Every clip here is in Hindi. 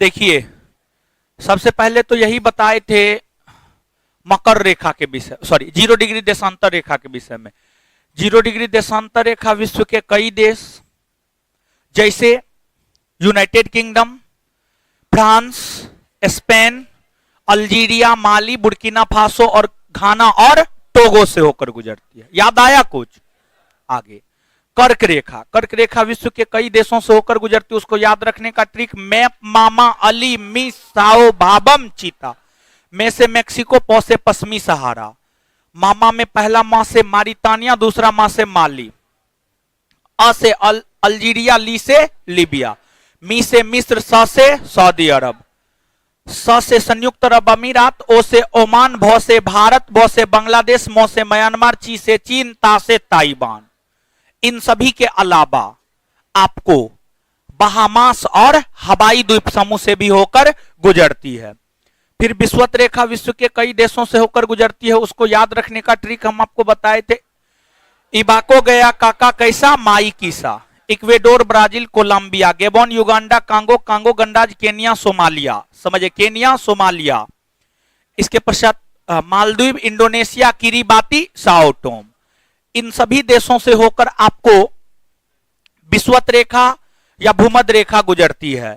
देखिए, सबसे पहले तो यही बताए थे मकर रेखा के विषय, सॉरी 0 डिग्री देशांतर रेखा के विषय में। 0 डिग्री देशांतर रेखा विश्व के कई देश जैसे United Kingdom, France, Spain, Algeria, Mali, Burkina Faso और घाना और टोगो से होकर गुजरती है। याद आया कुछ? आगे कर्क रेखा। कर्क रेखा विश्व के कई देशों से होकर गुजरती है, उसको याद रखने का ट्रिक मैप मामा अली मी साओ भाबम चीता। में से मेक्सिको, पौ से पश्चिमी सहारा। मामा में पहला माह से मारितानिया, दूसरा माह से माली। अ से अल्जीरिया, ली से लीबिया। मी से मिस्र, स से सऊदी अरब। स से संयुक्त अरब अमीरात। ओ से ओमान। भौ से भारत। बौ से बांग्लादेश। मौ से म्यांमार। ची से चीन। ता से ताइवान। इन सभी के अलावा आपको बहामास और हवाई द्वीप समूह से भी होकर गुजरती है। फिर विषुवत रेखा विश्व के कई देशों से होकर गुजरती है, उसको याद रखने का ट्रिक हम आपको बताए थे। इबाको गया काका कैसा माई कीसा। Ecuador, Brazil, Colombia, Gabon, Uganda, Congo, Congo गणराज्य, केनिया, सोमालिया। समझे, केनिया, सोमालिया। इसके पश्चात Maldives, Indonesia, Kiribati, Sao Tome. इन सभी देशों से होकर आपको विषुवत रेखा या भूमध्य रेखा गुजरती है।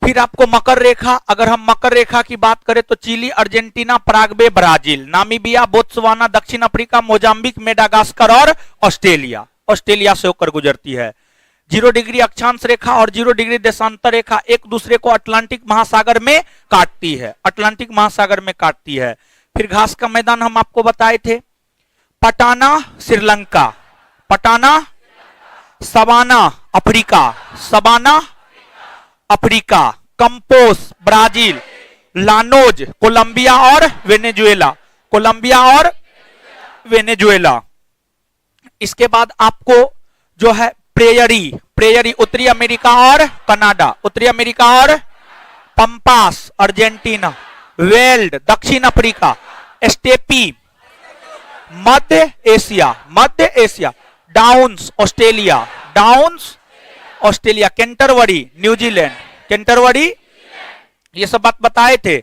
फिर आपको मकर रेखा, अगर हम मकर रेखा की बात करें तो Chile, Argentina, Paraguay, Brazil, Namibia, Botswana, दक्षिण अफ्रीका, मोजाम्बिक, मेडागास्कर और ऑस्ट्रेलिया। ऑस्ट्रेलिया से होकर गुजरती है। 0 डिग्री अक्षांश रेखा और 0 डिग्री देशांतर रेखा एक दूसरे को अटलांटिक महासागर में काटती है। अटलांटिक महासागर में काटती है। फिर घास का मैदान हम आपको बताए थे। Patana Sri Lanka, patana savanna Africa, savanna Africa, campos Brazil, llanos Colombia और वेनेजुएला, कोलंबिया और वेनेजुएला। इसके बाद आपको जो है प्रेयरी, प्रेयरी उत्तरी अमेरिका और कनाडा, उत्तरी अमेरिका और पंपास अर्जेंटीना, वेल्ड दक्षिण अफ्रीका, स्टेपी मध्य एशिया, मध्य Asia, downs Australia, downs Australia, Canterbury New Zealand, Canterbury, ये सब बात बताए थे।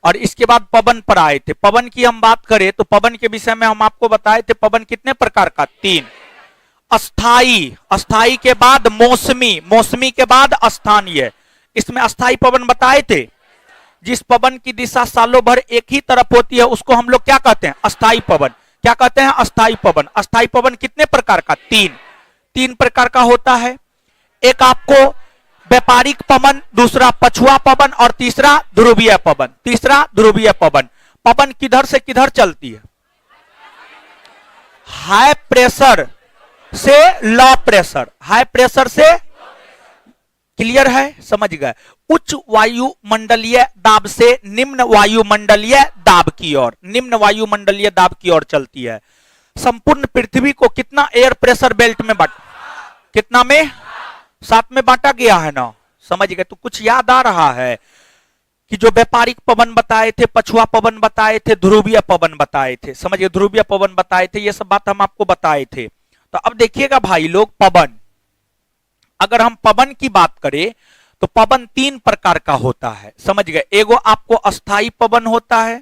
और इसके बाद पवन पर आए थे। पवन की हम बात करें तो पवन के विषय में हम आपको बताए थे पवन कितने प्रकार का, 3। अस्थाई, अस्थाई के बाद मौसमी, मौसमी के बाद स्थानीय। इसमें अस्थाई पवन बताए थे। जिस पवन की दिशा सालों भर एक ही तरफ होती है उसको हम लोग क्या कहते हैं, अस्थाई पवन। क्या कहते हैं, अस्थाई पवन। अस्थाई पवन कितने प्रकार का, 3 प्रकार का होता है। एक आपको व्यापारिक पवन, दूसरा पछुआ पवन और तीसरा ध्रुवीय पवन। तीसरा ध्रुवीय पवन। पवन किधर से किधर चलती है, हाई प्रेशर से लो प्रेशर, हाई प्रेशर से, क्लियर है, समझ गए। उच्च वायुमंडलीय दाब से निम्न वायुमंडलीय दाब की ओर, निम्न वायुमंडलीय दाब की ओर चलती है। संपूर्ण पृथ्वी को कितना एयर प्रेशर बेल्ट में बांट, कितना में, 7 में बांटा गया है ना, समझ गए। तो कुछ याद आ रहा है कि जो व्यापारिक पवन बताए थे, पछुआ पवन बताए थे, ध्रुवीय पवन बताए थे, समझिए, ध्रुवीय पवन बताए थे, ये सब बात हम आपको बताए थे। तो अब देखिएगा भाई लोग, पवन, अगर हम पवन की बात करें तो पवन 3 प्रकार का होता है, समझ गए। एगो आपको अस्थाई पवन होता है,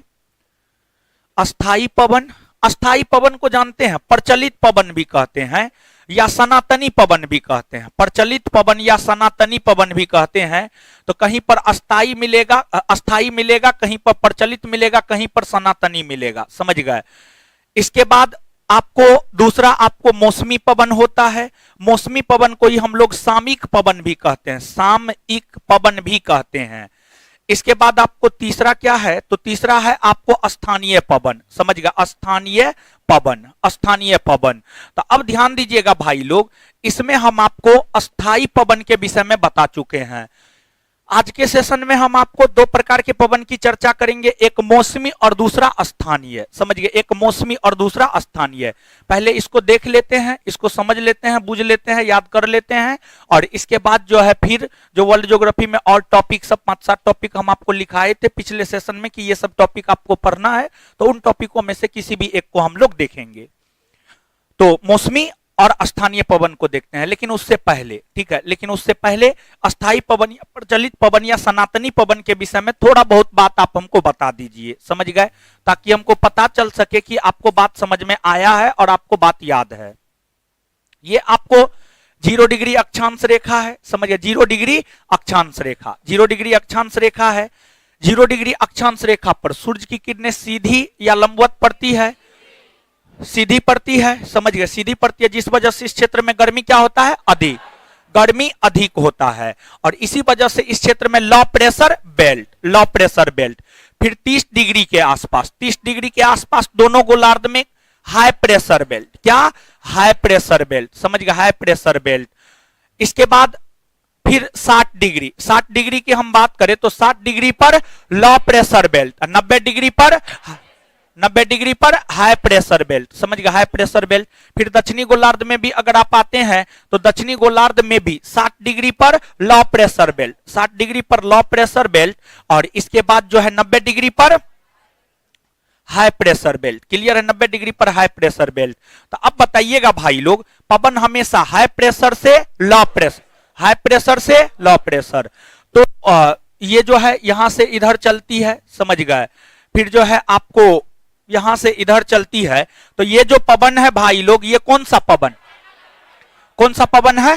अस्थाई पवन। अस्थाई पवन को जानते हैं, प्रचलित पवन भी कहते हैं या सनातनी पवन भी कहते हैं। प्रचलित पवन या सनातनी पवन भी कहते हैं। तो कहीं पर अस्थाई मिलेगा, अस्थाई मिलेगा, कहीं पर प्रचलित मिलेगा, कहीं पर सनातनी मिलेगा, समझ गए। इसके बाद आपको दूसरा आपको मौसमी पवन होता है। मौसमी पवन को ही हम लोग सामयिक पवन भी कहते हैं, सामयिक पवन भी कहते हैं। इसके बाद आपको तीसरा क्या है, तो तीसरा है आपको स्थानीय पवन, समझ गए, स्थानीय पवन, स्थानीय पवन। तो अब ध्यान दीजिएगा भाई लोग, इसमें हम आपको अस्थाई पवन के विषय में बता चुके हैं। आज के सेशन में हम आपको 2 प्रकार के पवन की चर्चा करेंगे, एक मौसमी और दूसरा स्थानीय, समझिए, एक मौसमी और दूसरा स्थानीय। पहले इसको देख लेते हैं, इसको समझ लेते हैं, बुझ लेते हैं, याद कर लेते हैं, और इसके बाद जो है फिर जो वर्ल्ड ज्योग्राफी में और टॉपिक सब 5-7 टॉपिक हम आपको लिखाए थे पिछले सेशन में कि ये सब टॉपिक आपको पढ़ना है, तो उन टॉपिकों में से किसी भी एक को हम लोग देखेंगे। तो मौसमी और स्थानीय पवन को देखते हैं। लेकिन उससे पहले, ठीक है, लेकिन उससे पहले अस्थाई पवन या प्रचलित पवन या सनातनी पवन के विषय में थोड़ा बहुत बात आप हमको बता दीजिए, समझ गए, ताकि हमको पता चल सके कि आपको बात समझ में आया है और आपको बात याद है। ये आपको 0 डिग्री अक्षांश रेखा है, समझिए, 0 डिग्री अक्षांश रेखा, 0 डिग्री अक्षांश रेखा है। 0 डिग्री अक्षांश रेखा पर सूर्य की किरणें सीधी या लंबवत पड़ती है, सीधी पड़ती है, समझ गए, सीधी पड़ती है, जिस वजह से इस क्षेत्र में गर्मी क्या होता है, अधिक, गर्मी अधिक होता है। और इसी वजह से इस क्षेत्र में लो प्रेशर बेल्ट, लो प्रेशर बेल्ट। फिर 30 डिग्री के आसपास, 30 डिग्री के आसपास दोनों गोलार्ध में हाई प्रेशर बेल्ट, क्या, हाई प्रेशर बेल्ट, समझ गए, हाई प्रेशर बेल्ट। इसके बाद फिर 60 डिग्री, 60 डिग्री की हम बात करें तो 60 डिग्री पर लो प्रेशर बेल्ट, 90 डिग्री पर, 90 डिग्री पर हाई प्रेशर बेल्ट, समझ गए, हाई प्रेशर बेल्ट। फिर दक्षिणी गोलार्ध में भी अगर आप आते हैं तो दक्षिणी गोलार्ध में भी 60 डिग्री पर लो प्रेशर बेल्ट, 60 डिग्री पर लो प्रेशर बेल्ट। और इसके बाद जो है 90 डिग्री पर हाई प्रेशर बेल्ट, क्लियर है, 90 डिग्री पर हाई प्रेशर बेल्ट। तो अब बताइएगा भाई लोग, पवन हमेशा हाई प्रेशर से लो प्रेशर, हाई प्रेशर से लो प्रेशर, तो ये जो है यहां से इधर चलती है, समझ गए। फिर जो है आपको यहां से इधर चलती है, तो ये जो पवन है भाई लोग, ये कौन सा पवन, कौन सा पवन है,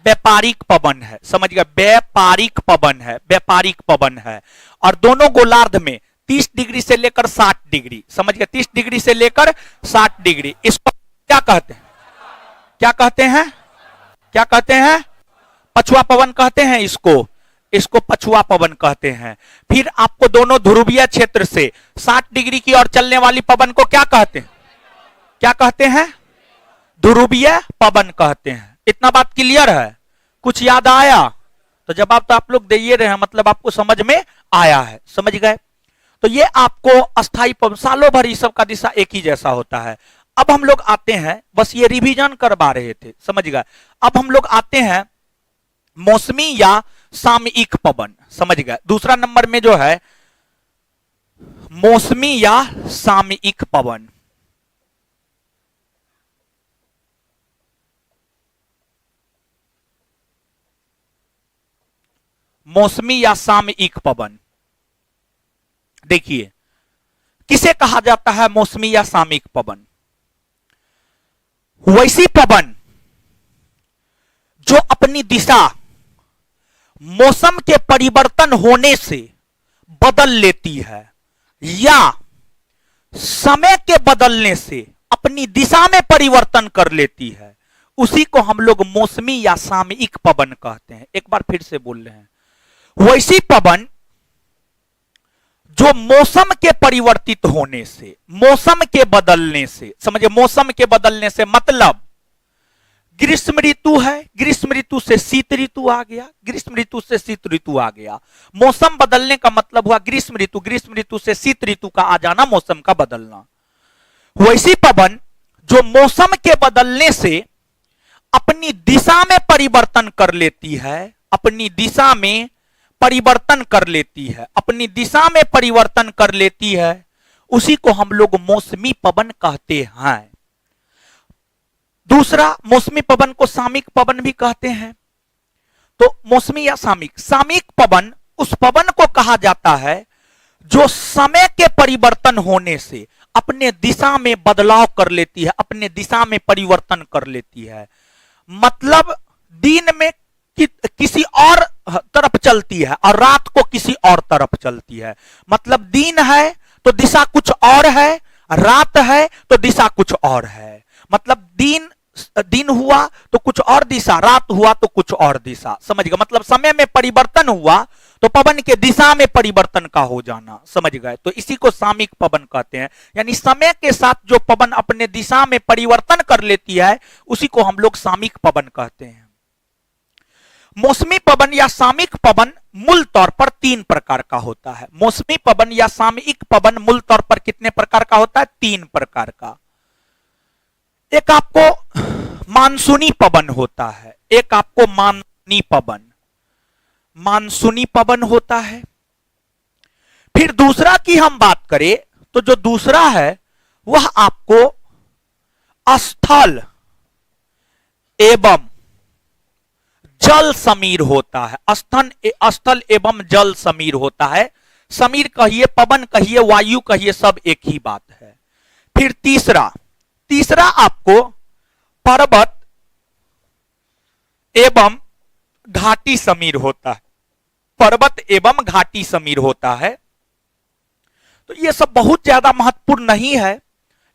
व्यापारिक पवन है, समझ गए, व्यापारिक पवन है, व्यापारिक पवन है। और दोनों गोलार्ध में 30 डिग्री से लेकर 60 डिग्री, समझ गए, 30 डिग्री से लेकर 60 डिग्री, इसको क्या कहते हैं, क्या कहते हैं, क्या कहते हैं, पछुआ पवन कहते हैं इसको, इसको पछुआ पवन कहते हैं। फिर आपको दोनों ध्रुवीय क्षेत्र से 60 डिग्री की ओर चलने वाली पवन को क्या कहते हैं, क्या कहते हैं, ध्रुवीय पवन कहते हैं। इतना बात क्लियर है, कुछ याद आया, तो जवाब तो आप लोग दे ही रहे हैं, मतलब आपको समझ में आया है, समझ गए। तो ये आपको अस्थाई पवन, सालों भर इस सब का दिशा एक ही जैसा होता है। अब हम लोग आते हैं, बस ये रिवीजन करवा रहे थे, समझ गए। अब हम लोग आते हैं मौसमी या सामयिक पवन, समझ गए। दूसरा नंबर में जो है मौसमी या सामयिक पवन, मौसमी या सामयिक पवन। देखिए किसे कहा जाता है मौसमी या सामयिक पवन, वैसी पवन जो अपनी दिशा मौसम के परिवर्तन होने से बदल लेती है या समय के बदलने से अपनी दिशा में परिवर्तन कर लेती है, उसी को हम लोग मौसमी या सामयिक पवन कहते हैं। एक बार फिर से बोल रहे हैं, वैसी पवन जो मौसम के परिवर्तित होने से, मौसम के बदलने से, समझिए, मौसम के बदलने से मतलब ग्रीष्म ऋतु है, ग्रीष्म ऋतु से शीत ऋतु आ गया, ग्रीष्म ऋतु से शीत ऋतु आ गया। मौसम बदलने का मतलब हुआ ग्रीष्म ऋतु, ग्रीष्म ऋतु से शीत ऋतु का आ जाना, मौसम का बदलना। वैसी पवन जो मौसम के बदलने से अपनी दिशा में परिवर्तन कर लेती है, अपनी दिशा में परिवर्तन कर लेती है, अपनी दिशा में परिवर्तन कर लेती है, उसी को हम लोग मौसमी पवन कहते हैं। दूसरा, मौसमी पवन को सामयिक पवन भी कहते हैं। तो मौसमी या सामयिक, सामयिक पवन उस पवन को कहा जाता है जो समय के परिवर्तन होने से अपने दिशा में बदलाव कर लेती है, अपने दिशा में परिवर्तन कर लेती है। मतलब दिन में किसी और तरफ चलती है और रात को किसी और तरफ चलती है। मतलब दिन है तो दिशा कुछ और है, रात है तो दिशा कुछ और है। मतलब दिन हुआ तो कुछ और दिशा, रात हुआ तो कुछ और दिशा, समझ गए। मतलब समय में परिवर्तन हुआ तो पवन के दिशा में परिवर्तन का हो जाना, समझ गए। तो इसी को सामयिक पवन कहते हैं। यानी समय के साथ जो पवन अपने दिशा में परिवर्तन कर लेती है, उसी को हम लोग सामयिक पवन कहते हैं। मौसमी पवन या सामयिक पवन मूल तौर पर 3 प्रकार का होता है। मौसमी पवन या सामयिक पवन मूल तौर पर कितने प्रकार का होता है? 3 प्रकार का। एक आपको मानसूनी पवन होता है, एक आपको मानसूनी पवन होता है। फिर दूसरा की हम बात करें तो जो दूसरा है वह आपको स्थल एवं जल समीर होता है। स्थल एवं जल समीर होता है। समीर कहिए, पवन कहिए, वायु कहिए, सब एक ही बात है। फिर तीसरा आपको पर्वत एवं घाटी समीर होता है। पर्वत एवं घाटी समीर होता है। तो ये सब बहुत ज्यादा महत्वपूर्ण नहीं है,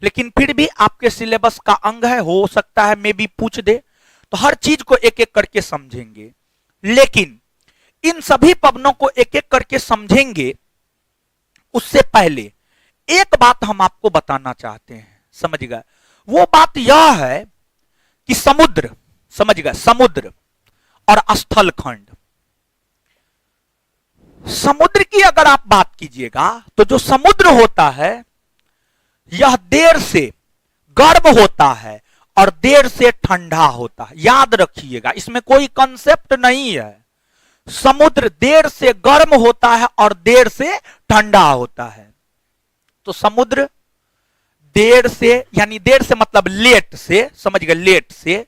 लेकिन फिर भी आपके सिलेबस का अंग है, हो सकता है मे भी पूछ दे, तो हर चीज को एक एक करके समझेंगे। लेकिन इन सभी पवनों को एक एक करके समझेंगे उससे पहले एक बात हम आपको बताना चाहते हैं, समझ गए? वो बात यह है कि समुद्र, समझ गए, समुद्र और स्थल खंड। समुद्र की अगर आप बात कीजिएगा तो जो समुद्र होता है यह देर से गर्म होता है और देर से ठंडा होता है। याद रखिएगा, इसमें कोई कंसेप्ट नहीं है। समुद्र देर से गर्म होता है और देर से ठंडा होता है। तो समुद्र देर से, यानी देर से मतलब लेट से, समझ गए, लेट से,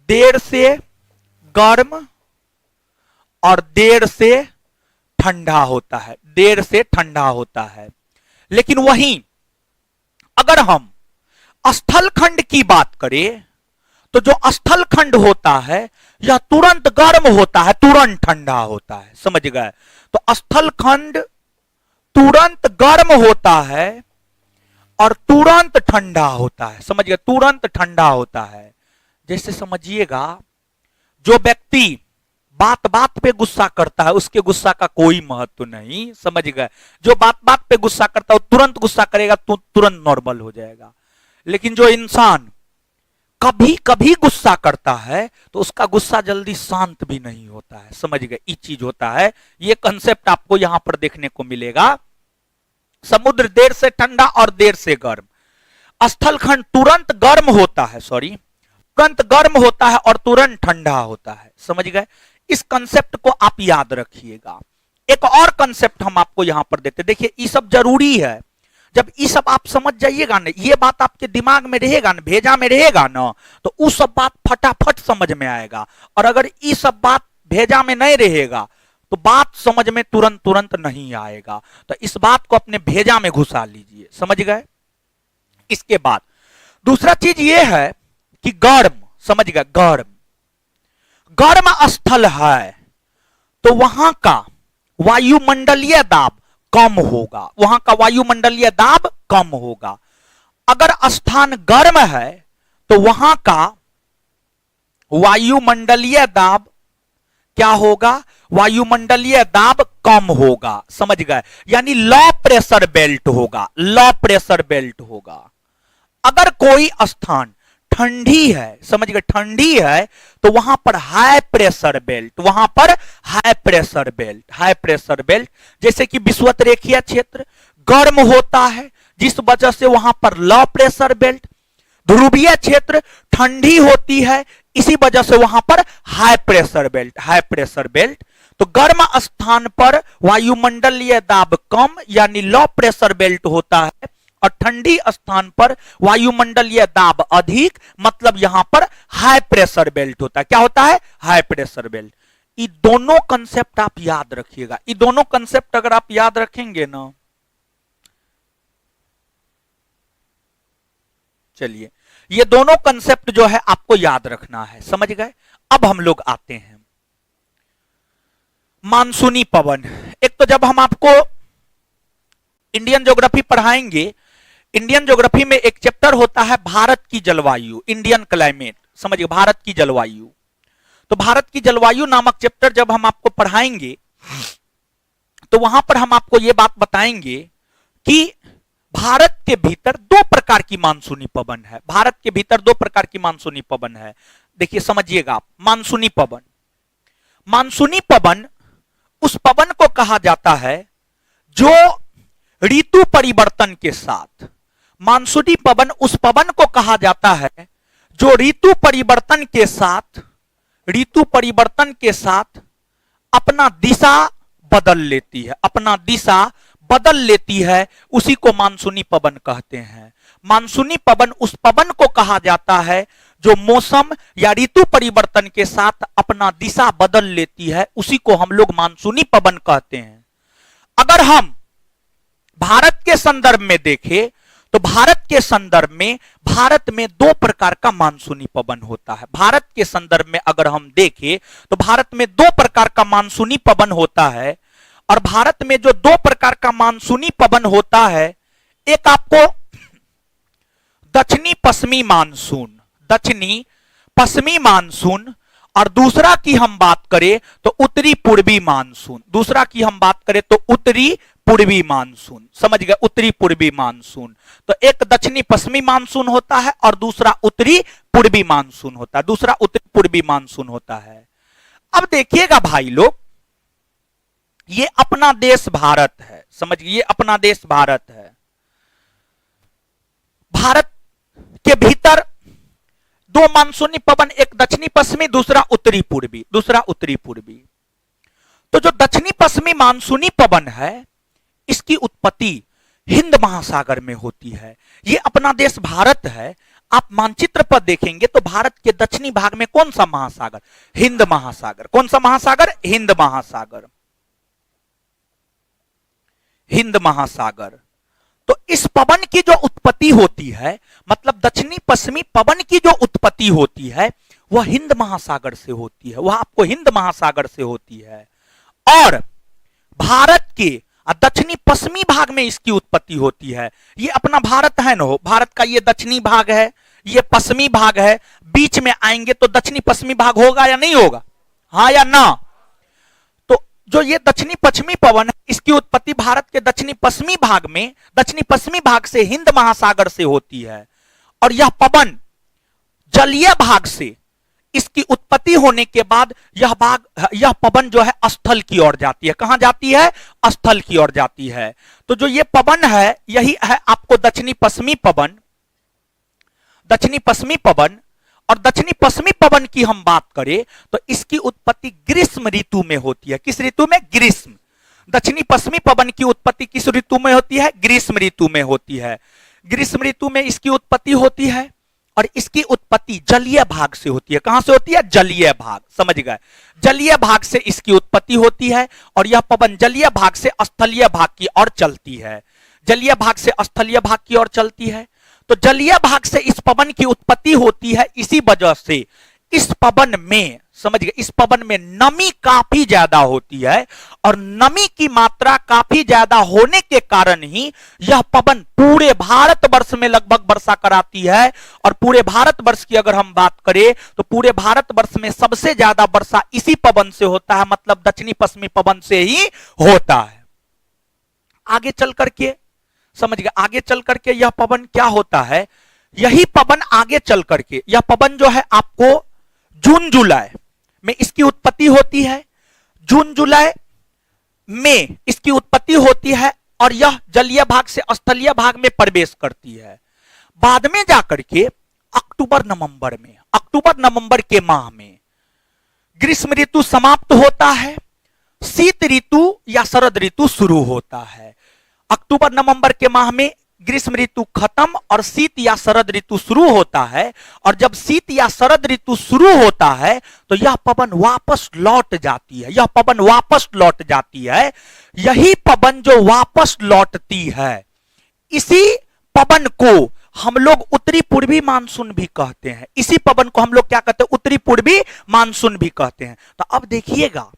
देर से गर्म और देर से ठंडा होता है, देर से ठंडा होता है। लेकिन वहीं अगर हम स्थल खंड की बात करें तो जो स्थल खंड होता है यह तुरंत गर्म होता है, तुरंत ठंडा होता है, समझ गए? तो स्थल खंड तुरंत गर्म होता है और तुरंत ठंडा होता है, समझ गए? तुरंत ठंडा होता है। जैसे समझिएगा, जो व्यक्ति बात बात पे गुस्सा करता है उसके गुस्सा का कोई महत्व नहीं, समझ गए? जो बात बात पे गुस्सा करता है वो तुरंत गुस्सा करेगा तो तुरंत नॉर्मल हो जाएगा। लेकिन जो इंसान कभी कभी गुस्सा करता है तो उसका गुस्सा जल्दी शांत भी नहीं होता है, समझ गए? ये चीज होता है। ये कंसेप्ट आपको यहां पर देखने को मिलेगा। समुद्र देर से ठंडा और देर से गर्म, स्थल खंड तुरंत गर्म होता है, तुरंत गर्म होता है और तुरंत ठंडा होता है, समझ गए? इस कंसेप्ट को आप याद रखिएगा। एक और कंसेप्ट हम आपको यहां पर देते, देखिए ये सब जरूरी है। जब ये सब आप समझ जाइएगा ना, ये बात आपके दिमाग में रहेगा ना, भेजा में रहेगा ना, तो वो सब बात फटाफट समझ में आएगा। और अगर ये सब बात भेजा में नहीं रहेगा तो बात समझ में तुरंत तुरंत नहीं आएगा। तो इस बात को अपने भेजा में घुसा लीजिए, समझ गए? इसके बाद दूसरा चीज ये है कि गर्म, समझ गए? गर्म, गर्म स्थल है तो वहां का वायुमंडलीय दाब कम होगा, वहां का वायुमंडलीय दाब कम होगा। अगर स्थान गर्म है तो वहां का वायुमंडलीय दाब क्या होगा? वायुमंडलीय दाब कम होगा, समझ गए? यानी लो प्रेशर बेल्ट होगा, लो प्रेशर बेल्ट होगा। अगर कोई स्थान ठंडी है, समझ गए, ठंडी है, तो वहां पर हाई प्रेशर बेल्ट, वहां पर high pressure belt, high pressure belt, जैसे कि विषुवतरेखीय क्षेत्र गर्म होता है जिस वजह से वहां पर लो प्रेशर बेल्ट, ध्रुवीय क्षेत्र ठंडी होती है इसी वजह से वहां पर high pressure belt, high pressure belt. तो गर्म स्थान पर वायुमंडलीय दाब कम यानी लो प्रेशर बेल्ट होता है और ठंडी स्थान पर वायुमंडलीय दाब अधिक, मतलब यहां पर हाई प्रेशर बेल्ट होता है। क्या होता है? High pressure belt. ये दोनों कंसेप्ट आप याद रखिएगा। ये दोनों कंसेप्ट अगर आप याद रखेंगे ना, चलिए, ये दोनों कंसेप्ट जो है आपको याद रखना है, समझ गए? अब हम लोग आते हैं मानसूनी पवन। एक तो जब हम आपको इंडियन ज्योग्राफी पढ़ाएंगे, इंडियन ज्योग्राफी में एक चैप्टर होता है भारत की जलवायु, इंडियन क्लाइमेट, समझिए, भारत की जलवायु। तो भारत की जलवायु नामक चैप्टर जब हम आपको पढ़ाएंगे तो वहां पर हम आपको यह बात बताएंगे कि भारत के भीतर दो प्रकार की मानसूनी पवन है। भारत के भीतर दो प्रकार की मानसूनी पवन है। देखिए, समझिएगा आप, मानसूनी पवन, मानसूनी पवन उस पवन को कहा जाता है जो ऋतु परिवर्तन के साथ, मानसूनी पवन उस पवन को कहा जाता है जो ऋतु परिवर्तन के साथ, ऋतु परिवर्तन के साथ अपना दिशा बदल लेती है, अपना दिशा बदल लेती है, उसी को मानसूनी पवन कहते हैं। मानसूनी पवन उस पवन को कहा जाता है जो मौसम या ऋतु परिवर्तन के साथ अपना दिशा बदल लेती है, उसी को हम लोग मानसूनी पवन कहते हैं। अगर हम भारत के संदर्भ में देखें तो भारत के संदर्भ में भारत में दो प्रकार का मानसूनी पवन होता है। भारत के संदर्भ में अगर हम देखें तो भारत में दो प्रकार का मानसूनी पवन होता है। और भारत में जो दो प्रकार का मानसूनी पवन होता है, एक आपको दक्षिणी पश्चिमी मानसून, दक्षिणी पश्चिमी मानसून, और दूसरा की हम बात करें तो उत्तरी पूर्वी मानसून। दूसरा की हम बात करें तो उत्तरी पूर्वी मानसून, समझ गए, उत्तरी पूर्वी मानसून। तो एक दक्षिणी पश्चिमी मानसून होता है और दूसरा उत्तरी पूर्वी मानसून होता है, दूसरा उत्तरी पूर्वी मानसून होता है। अब देखिएगा भाई लोग, ये अपना देश भारत है, समझिए, ये अपना देश भारत है। भारत के भीतर दो मानसूनी पवन, एक दक्षिणी पश्चिमी, दूसरा उत्तरी पूर्वी, दूसरा उत्तरी पूर्वी। तो जो दक्षिणी पश्चिमी मानसूनी पवन है, इसकी उत्पत्ति हिंद महासागर में होती है। ये अपना देश भारत है। आप मानचित्र पर देखेंगे तो भारत के दक्षिणी भाग में कौन सा महासागर? हिंद महासागर। कौन सा महासागर? हिंद महासागर, हिंद महासागर। तो इस पवन की जो उत्पत्ति होती है, मतलब दक्षिणी पश्चिमी पवन की जो उत्पत्ति होती है, वह हिंद महासागर से होती है, वह आपको हिंद महासागर से होती है। और भारत के दक्षिणी पश्चिमी भाग में इसकी उत्पत्ति होती है। ये अपना भारत है ना, भारत का ये दक्षिणी भाग है, ये पश्चिमी भाग है। बीच में आएंगे तो दक्षिणी पश्चिमी भाग होगा या नहीं होगा? हाँ या ना? तो जो ये दक्षिणी पश्चिमी पवन है, इसकी उत्पत्ति भारत के दक्षिणी पश्चिमी भाग में, दक्षिणी पश्चिमी भाग से हिंद महासागर से होती है। और यह पवन जलीय भाग से, इसकी उत्पत्ति होने के बाद यह पवन जो है स्थल की ओर जाती है। कहां जाती है? स्थल की ओर जाती है। तो जो ये पवन है, यही है आपको दक्षिणी पश्चिमी पवन, दक्षिणी पश्चिमी पवन। और दक्षिणी पश्चिमी पवन की हम बात करें तो इसकी उत्पत्ति ग्रीष्म ऋतु में होती है। किस ऋतु में? ग्रीष्म। दक्षिणी पश्चिमी पवन की उत्पत्ति किस ऋतु में होती है? ग्रीष्म ऋतु में होती है। ग्रीष्म ऋतु में इसकी उत्पत्ति होती है और इसकी उत्पत्ति जलीय भाग से होती है। कहां से होती है? जलीय भाग, समझ गए, जलीय भाग से इसकी उत्पत्ति होती है। और यह पवन जलीय भाग से स्थलीय भाग की ओर चलती है, जलीय भाग से स्थलीय भाग की ओर चलती है। तो जलीय भाग से इस पवन की उत्पत्ति होती है। इसी वजह से इस पवन में, समझ गए, इस पवन में नमी काफी ज्यादा होती है। और नमी की मात्रा काफी ज्यादा होने के कारण ही यह पवन पूरे भारतवर्ष में लगभग वर्षा कराती है। और पूरे भारतवर्ष की अगर हम बात करें तो पूरे भारतवर्ष में सबसे ज्यादा वर्षा इसी पवन से होता है, मतलब दक्षिणी पश्चिमी पवन से ही होता है। आगे चल करके समझ गए, आगे चल करके यह पवन क्या होता है? यही पवन आगे चल करके, यह पवन जो है आपको जून जुलाई में इसकी उत्पत्ति होती है। जून जुलाई में इसकी उत्पत्ति होती है और यह जलीय भाग से स्थलीय भाग में प्रवेश करती है। बाद में जाकर के अक्टूबर नवंबर में, अक्टूबर नवंबर के माह में ग्रीष्म ऋतु समाप्त होता है, शीत ऋतु या शरद ऋतु शुरू होता है। अक्टूबर नवंबर के माह में ग्रीष्म ऋतु खत्म और शीत या शरद ऋतु शुरू होता है। और जब शीत या शरद ऋतु शुरू होता है तो यह पवन वापस लौट जाती है, यह पवन वापस लौट जाती है। यही पवन जो वापस लौटती है, इसी पवन को हम लोग उत्तरी पूर्वी मानसून भी कहते हैं। इसी पवन को हम लोग क्या कहते हैं? उत्तरी पूर्वी मानसून भी कहते हैं। तो अब देखिएगा,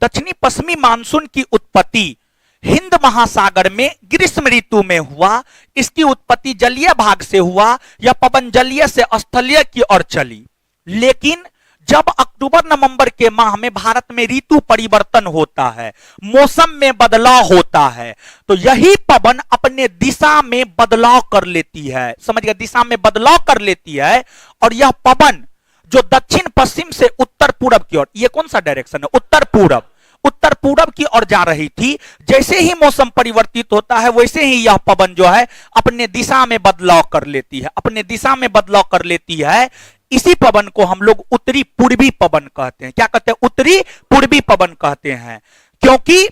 दक्षिणी पश्चिमी मानसून की उत्पत्ति हिंद महासागर में ग्रीष्म ऋतु में हुआ। इसकी उत्पत्ति जलीय भाग से हुआ। यह पवन जलीय से स्थलीय की ओर चली। लेकिन जब अक्टूबर नवंबर के माह में भारत में ऋतु परिवर्तन होता है, मौसम में बदलाव होता है, तो यही पवन अपने दिशा में बदलाव कर लेती है। समझ गए, दिशा में बदलाव कर लेती है। और यह पवन जो दक्षिण पश्चिम से उत्तर पूरब की ओर, ये कौन सा डायरेक्शन है? उत्तर पूरब, उत्तर पूरब की ओर जा रही थी। जैसे ही मौसम परिवर्तित होता है वैसे ही यह पवन जो है अपने दिशा में बदलाव कर लेती है, अपने दिशा में बदलाव कर लेती है। इसी पवन को हम लोग उत्तरी पूर्वी पवन कहते हैं। क्या कहते हैं? उत्तरी पूर्वी पवन कहते हैं। क्योंकि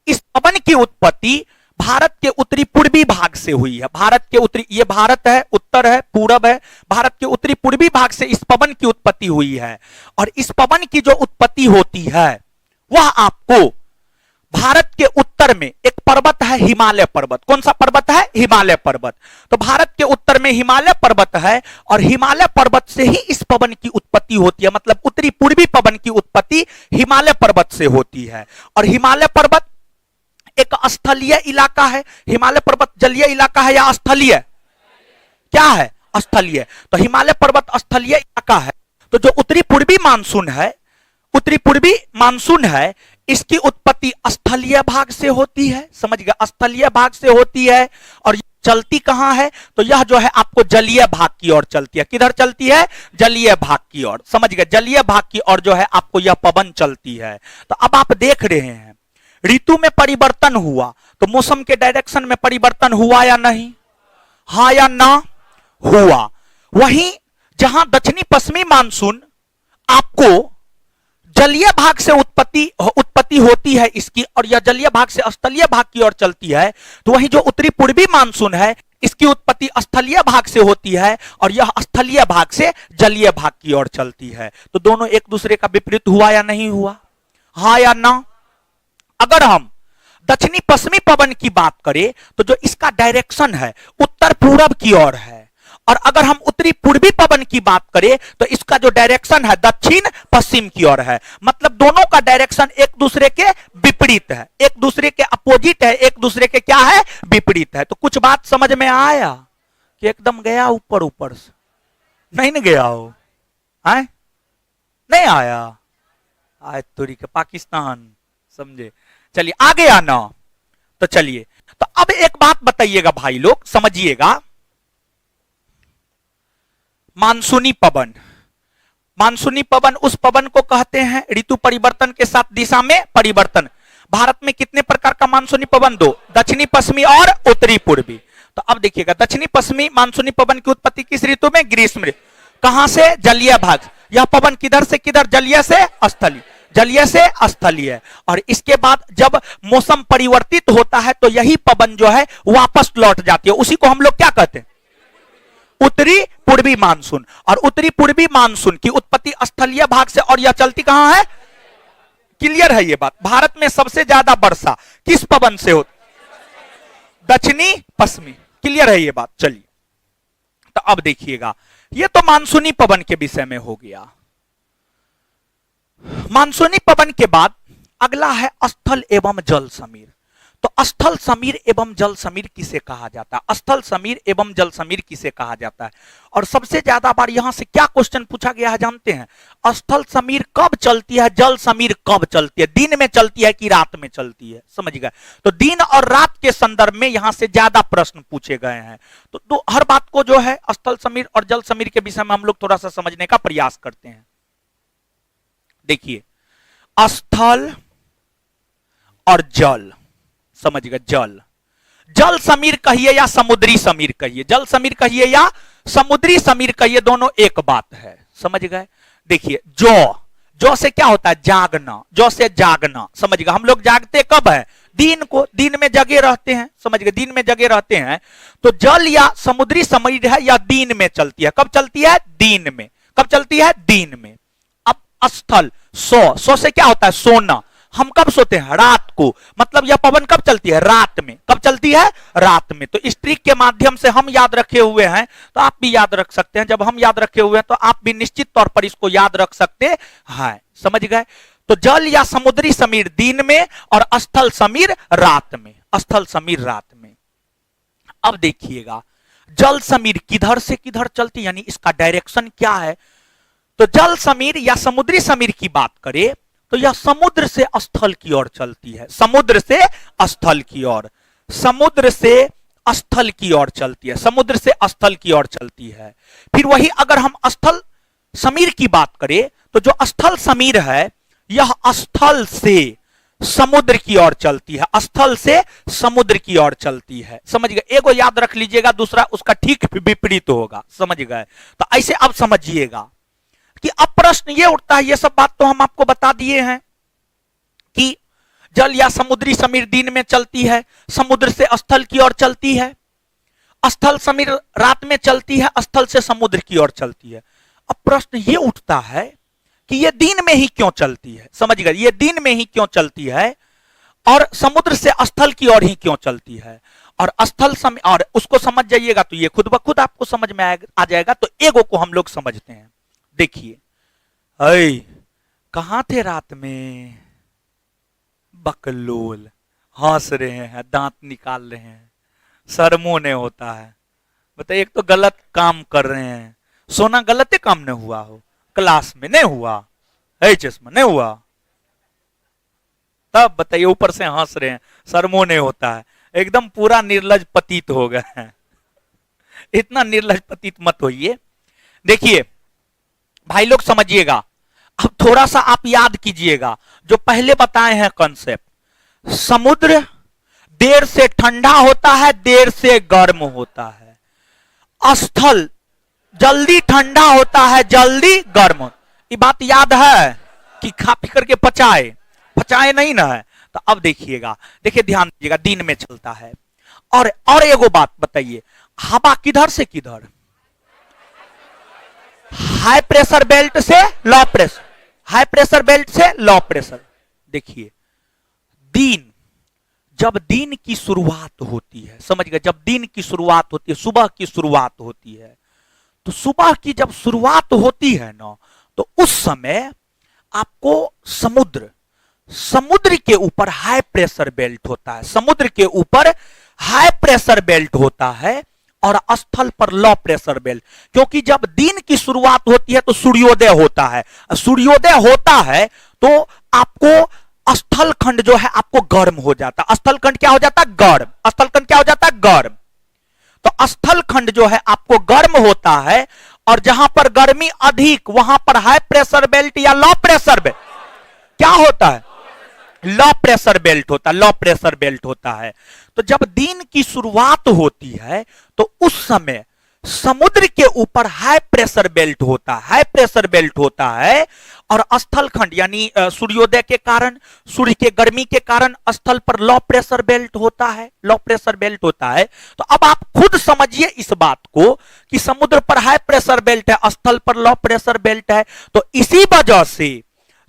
इस पवन की उत्पत्ति भारत के उत्तरी पूर्वी भाग से हुई है। भारत के उत्तरी, ये भारत है, उत्तर है, पूरब है, भारत के उत्तरी पूर्वी भाग से इस पवन की उत्पत्ति हुई है। और इस पवन की जो उत्पत्ति होती है वह आपको भारत के उत्तर में एक पर्वत है, हिमालय पर्वत। कौन सा पर्वत है? हिमालय पर्वत। तो भारत के उत्तर में हिमालय पर्वत है और हिमालय पर्वत से ही इस पवन की उत्पत्ति होती है। मतलब उत्तरी पूर्वी पवन की उत्पत्ति हिमालय पर्वत से होती है। और हिमालय पर्वत एक स्थलीय इलाका है। हिमालय पर्वत जलीय इलाका है या स्थलीय? क्या है? स्थलीय। तो हिमालय पर्वत स्थलीय इलाका है। तो जो उत्तरी पूर्वी मानसून है, उत्तरी पूर्वी मानसून है, इसकी उत्पत्ति स्थलीय भाग से होती है। समझ गए? स्थलीय भाग से होती है। और चलती कहां है? तो यह जो है आपको जलीय भाग की ओर चलती है। किधर चलती है? जलीय भाग की ओर। समझ गए? जलीय भाग की ओर जो है आपको यह पवन चलती है। तो अब आप देख रहे हैं ऋतु में परिवर्तन हुआ तो मौसम के डायरेक्शन में परिवर्तन हुआ या नहीं? हां या ना? हुआ। वहीं जहां दक्षिणी पश्चिमी मानसून आपको जलीय भाग से उत्पत्ति होती है इसकी, और यह जलीय भाग से स्थलीय भाग की ओर चलती है, तो वहीं जो उत्तरी पूर्वी मानसून है इसकी उत्पत्ति स्थलीय भाग से होती है और यह स्थलीय भाग से जलीय भाग की ओर चलती है। तो दोनों एक दूसरे का विपरीत हुआ या नहीं हुआ? हां या ना? अगर हम दक्षिणी पश्चिमी पवन की बात करें तो जो इसका डायरेक्शन है उत्तर पूरब की ओर है, और अगर हम उत्तरी पूर्वी पवन की बात करें तो इसका जो डायरेक्शन है दक्षिण पश्चिम की ओर है। मतलब दोनों का डायरेक्शन एक दूसरे के विपरीत है, एक दूसरे के अपोजिट है, एक दूसरे के क्या है? विपरीत है। तो कुछ बात समझ में आया कि एकदम गया ऊपर ऊपर से? नहीं न गया हो? आए? नहीं आया? आए तुरी के पाकिस्तान, समझे? चलिए आगे आना। तो चलिए, तो अब एक बात बताइएगा भाई लोग, समझिएगा। मानसूनी पवन, मानसूनी पवन उस पवन को कहते हैं ऋतु परिवर्तन के साथ दिशा में परिवर्तन। भारत में कितने प्रकार का मानसूनी पवन? दो, दक्षिणी पश्चिमी और उत्तरी पूर्वी। तो अब देखिएगा, दक्षिणी पश्चिमी मानसूनी पवन की उत्पत्ति किस ऋतु में? ग्रीष्म ऋतु। कहां से? जलीय भाग। यह पवन किधर से किधर? जलीय से स्थलीय, जलीय से स्थलीय। और इसके बाद जब मौसम परिवर्तित होता है तो यही पवन जो है वापस लौट जाती है। उसी को हम लोग क्या कहते हैं? उत्तरी पूर्वी मानसून। और उत्तरी पूर्वी मानसून की उत्पत्ति स्थलीय भाग से, और यह चलती कहां है? क्लियर है ये बात? भारत में सबसे ज्यादा वर्षा किस पवन से होती? दक्षिणी पश्चिमी। क्लियर है ये बात? चलिए, तो अब देखिएगा, ये तो मानसूनी पवन के विषय में हो गया। मानसूनी पवन के बाद अगला है स्थल एवं जल समीर। तो स्थल समीर एवं जल समीर किसे कहा जाता है? स्थल समीर एवं जल समीर किसे कहा जाता है? और सबसे ज्यादा बार यहां से क्या क्वेश्चन पूछा गया है जानते हैं? स्थल समीर कब चलती है, जल समीर कब चलती है? दिन में चलती है कि रात में चलती है? समझ गए? तो दिन और रात के संदर्भ में यहां से ज्यादा प्रश्न पूछे गए हैं। तो हर बात को जो है स्थल समीर और जल समीर के विषय में हम लोग थोड़ा सा समझने का प्रयास करते हैं। देखिए, स्थल और जल, समझ गए? जल, जल समीर कहिए या समुद्री समीर कहिए, जल समीर कहिए या समुद्री समीर कहिए, दोनों एक बात है। समझ गए? देखिए, जौ से क्या होता है? जागना, जौ से जागना। समझ गए? हम लोग जागते कब है? दिन को, दिन में जगे रहते हैं। समझ गए? दिन में जगे रहते हैं। तो जल या समुद्री समीर है या दिन में चलती है? कब चलती है? दिन में। कब चलती है? दिन में। अब स्थल, सो से क्या होता है? सोना। हम कब सोते हैं? रात को। मतलब यह पवन कब चलती है? रात में। कब चलती है? रात में। तो इस ट्रिक के माध्यम से हम याद रखे हुए हैं तो आप भी याद रख सकते हैं। जब हम याद रखे हुए हैं तो आप भी निश्चित तौर पर इसको याद रख सकते हैं। समझ गए? तो जल या समुद्री समीर दिन में और स्थल समीर रात में। स्थल समीर रात में। अब देखिएगा, जल समीर किधर से किधर चलती, यानी इसका डायरेक्शन क्या है? तो जल समीर या समुद्री समीर की बात करें तो यह समुद्र से स्थल की ओर चलती है। समुद्र से स्थल की ओर, समुद्र से स्थल की ओर चलती है, समुद्र से स्थल की ओर चलती है। फिर वही अगर हम स्थल समीर की बात करें तो जो स्थल समीर है यह स्थल से समुद्र की ओर चलती है, स्थल से समुद्र की ओर चलती है। समझ गए? एगो याद रख लीजिएगा, दूसरा उसका ठीक विपरीत होगा। समझ गए? तो ऐसे अब समझिएगा कि अब प्रश्न ये उठता है, ये सब बात तो हम आपको बता दिए हैं कि जल या समुद्री समीर दिन में चलती है, समुद्र से स्थल की ओर चलती है। स्थल समीर रात में चलती है, स्थल से समुद्र की ओर चलती है। अब प्रश्न ये उठता है कि ये दिन में ही क्यों चलती है? समझ गए, ये दिन में ही क्यों चलती है और समुद्र से स्थल की ओर ही क्यों चलती है? और स्थल समय और उसको समझ जाइएगा तो ये खुद ब खुद आपको समझ में आ जाएगा। तो एगो को हम लोग समझते हैं। देखिए, अय कहां थे रात में? बकलोल हंस रहे हैं, दांत निकाल रहे हैं, सर मुंह नहीं होता है। बताइए, एक तो गलत काम कर रहे हैं। सोना गलत काम नहीं हुआ हो, क्लास में नहीं हुआ है, चश्मा नहीं हुआ, तब बताइए ऊपर से हंस रहे हैं, सर मुंह नहीं होता है। एकदम पूरा निर्लज पतित हो गए हैं। इतना निर्लज पतित मत होइए। देखिए भाई लोग, समझिएगा। अब थोड़ा सा आप याद कीजिएगा जो पहले बताए हैं कॉन्सेप्ट। समुद्र देर से ठंडा होता है, देर से गर्म होता है। स्थल जल्दी ठंडा होता है, जल्दी गर्म। ये बात याद है कि खा पी करके पचाए नहीं ना है? तो अब देखिएगा, देखिए ध्यान दीजिएगा, दिन में चलता है। और एगो बात बताइए, हवा किधर से किधर? हाई प्रेशर बेल्ट से low pressure, high pressure belt से लो प्रेशर। देखिए, दिन जब दिन की शुरुआत होती है, समझ गए, जब दिन की शुरुआत होती है, सुबह की शुरुआत होती है, तो सुबह की जब शुरुआत होती है ना, तो उस समय आपको समुद्र के ऊपर हाई प्रेशर बेल्ट होता है, समुद्र के ऊपर हाई प्रेशर बेल्ट होता है और स्थल पर लो प्रेशर बेल्ट। क्योंकि जब दिन की शुरुआत होती है तो सूर्योदय होता है, सूर्योदय होता है तो आपको स्थल खंड जो है आपको गर्म हो जाता है। स्थल खंड क्या हो जाता है? गर्म। स्थल खंड क्या हो जाता है? गर्म। तो स्थल खंड जो है आपको गर्म होता है, और जहां पर गर्मी अधिक वहां पर हाई प्रेशर बेल्ट या लो प्रेशर बेल्ट क्या होता है? लो प्रेशर बेल्ट होता है, लो प्रेशर बेल्ट होता है। तो जब दिन की शुरुआत होती है तो उस समय समुद्र के ऊपर हाई प्रेशर बेल्ट होता है, हाई प्रेशर बेल्ट होता है, और स्थल खंड यानी सूर्योदय के कारण, सूर्य के गर्मी के कारण स्थल पर लो प्रेशर बेल्ट होता है, लो प्रेशर बेल्ट होता है। तो अब आप खुद समझिए इस बात को कि समुद्र पर हाई प्रेशर बेल्ट है, स्थल पर लो प्रेशर बेल्ट है। तो इसी वजह से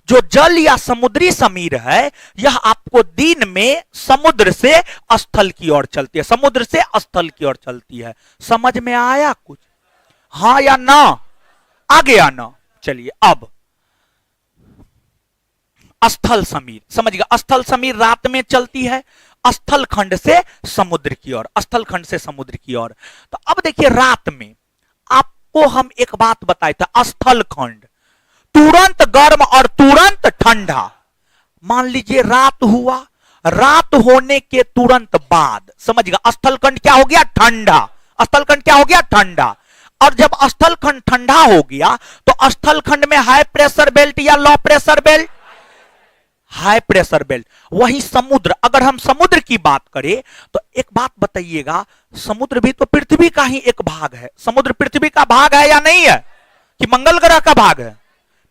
जो जल या समुद्री समीर है, यह आपको दिन में समुद्र से स्थल की ओर चलती है, समुद्र से स्थल की ओर चलती है। समझ में आया कुछ? हाँ या ना? आ गया ना? चलिए, अब स्थल समीर समझिएगा। स्थल समीर रात में चलती है, स्थल खंड से समुद्र की ओर, स्थल खंड से समुद्र की ओर। तो अब देखिए, रात में आपको हम एक बात बताए थे, स्थल खंड तुरंत गर्म और तुरंत ठंडा। मान लीजिए रात हुआ, रात होने के तुरंत बाद समझिएगा स्थलखंड क्या हो गया? ठंडा। स्थलखंड क्या हो गया? ठंडा। और जब स्थलखंड ठंडा हो गया तो स्थलखंड में हाई प्रेशर बेल्ट या लो pressure belt? High pressure belt. वही समुद्र, अगर हम समुद्र की बात करें तो एक बात बताइएगा, समुद्र भी तो पृथ्वी का ही एक भाग है। समुद्र पृथ्वी का भाग है या नहीं है? कि मंगल ग्रह का भाग है?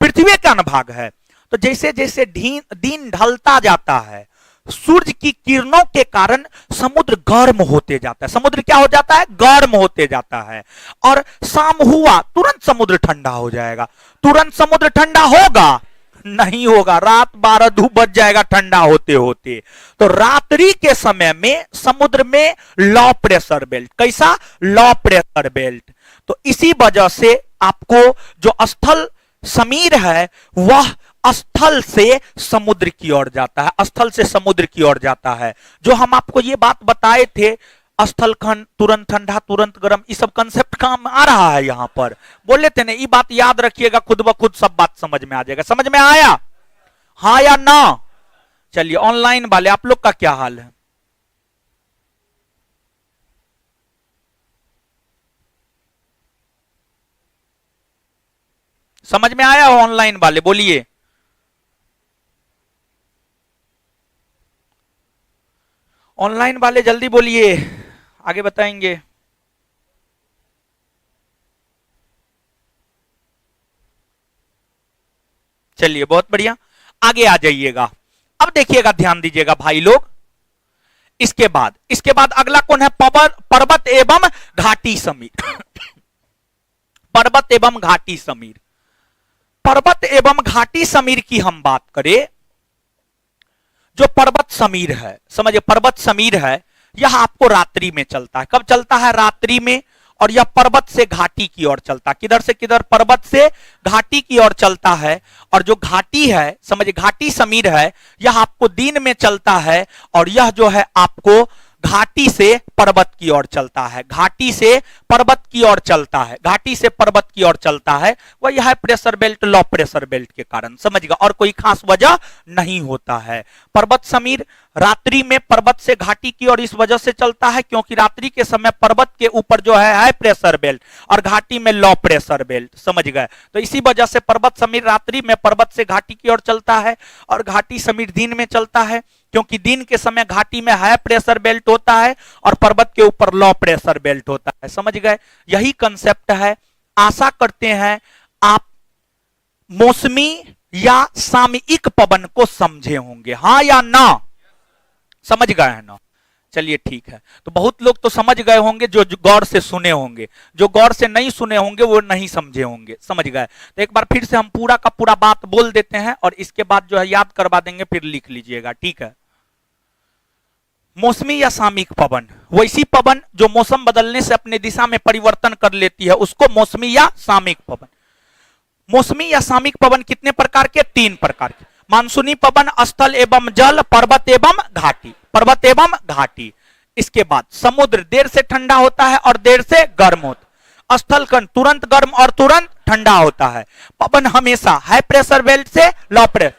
पृथ्वी का भाग है। तो जैसे जैसे दिन ढलता जाता है, सूर्य की किरणों के कारण समुद्र गर्म होते जाता है। समुद्र क्या हो जाता है? गर्म होते जाता है। और शाम हुआ तुरंत समुद्र ठंडा हो जाएगा। तुरंत समुद्र ठंडा होगा? नहीं होगा, रात 12-2 बज जाएगा ठंडा होते होते। तो रात्रि के समय में समुद्र में लो प्रेशर बेल्ट। कैसा? Low pressure belt. तो इसी वजह से आपको जो स्थल समीर है वह स्थल से समुद्र की ओर जाता है, स्थल से समुद्र की ओर जाता है। जो हम आपको ये बात बताए थे, स्थल खंड तुरंत ठंडा तुरंत गर्म, ये सब कंसेप्ट काम आ रहा है यहां पर। बोले थे ना, ये बात याद रखिएगा, खुद ब खुद सब बात समझ में आ जाएगा। समझ में आया? हाँ या ना? चलिए, ऑनलाइन वाले आप लोग का क्या हाल है? समझ में आया? ऑनलाइन वाले बोलिए। ऑनलाइन वाले जल्दी बोलिए, आगे बताएंगे। चलिए, बहुत बढ़िया, आगे आ जाइएगा। अब देखिएगा, ध्यान दीजिएगा भाई लोग। इसके बाद अगला कौन है? पर्वत एवं घाटी समीर। पर्वत एवं घाटी समीर। पर्वत एवं घाटी समीर की हम बात करें, जो पर्वत समीर है, समझिए पर्वत समीर है, यह आपको रात्रि में चलता है। कब चलता है? रात्रि में। और यह पर्वत से घाटी की ओर चलता है। किधर से किधर? पर्वत से घाटी की ओर चलता है। और जो घाटी है, समझिए घाटी समीर है, यह आपको दिन में चलता है। और यह जो है आपको घाटी से पर्वत की ओर चलता है। घाटी से पर्वत की ओर चलता है। घाटी से पर्वत की ओर चलता है। वह यह प्रेशर बेल्ट, लो प्रेशर बेल्ट के कारण, समझिएगा, और कोई खास वजह नहीं होता है। पर्वत समीर रात्रि में पर्वत से घाटी की ओर इस वजह से चलता है क्योंकि रात्रि के समय पर्वत के ऊपर जो है हाई प्रेशर बेल्ट और घाटी में लो प्रेशर बेल्ट, समझ गए। तो इसी वजह से पर्वत समीर रात्रि में पर्वत से घाटी की ओर चलता है और घाटी समीर दिन में चलता है क्योंकि दिन के समय घाटी में हाई प्रेशर बेल्ट होता है और पर्वत के ऊपर लो प्रेशर बेल्ट होता है, समझ गए। यही कंसेप्ट है। आशा करते हैं आप मौसमी या सामयिक पवन को समझे होंगे, हाँ या ना? समझ गए हैं ना? चलिए ठीक है। तो बहुत लोग तो समझ गए होंगे जो गौर से सुने होंगे, जो गौर से नहीं सुने होंगे वो नहीं समझे होंगे, समझ गए। तो एक बार फिर से हम पूरा का पूरा बात बोल देते हैं और इसके बाद जो है याद करवा देंगे, फिर लिख लीजिएगा, ठीक है। मौसमी या सामयिक पवन, वैसी पवन जो मौसम बदलने से अपने दिशा में परिवर्तन कर लेती है, उसको मौसमी या सामयिक पवन। मौसमी या सामयिक पवन कितने प्रकार के? 3 प्रकार के। मानसूनी पवन स्थल एवं जल, पर्वत एवं घाटी, पर्वत एवं घाटी। इसके बाद समुद्र देर से ठंडा होता है और देर से गर्म होता है। स्थल कण तुरंत गर्म और तुरंत ठंडा होता है। पवन हमेशा हाई प्रेशर बेल्ट से low pressure,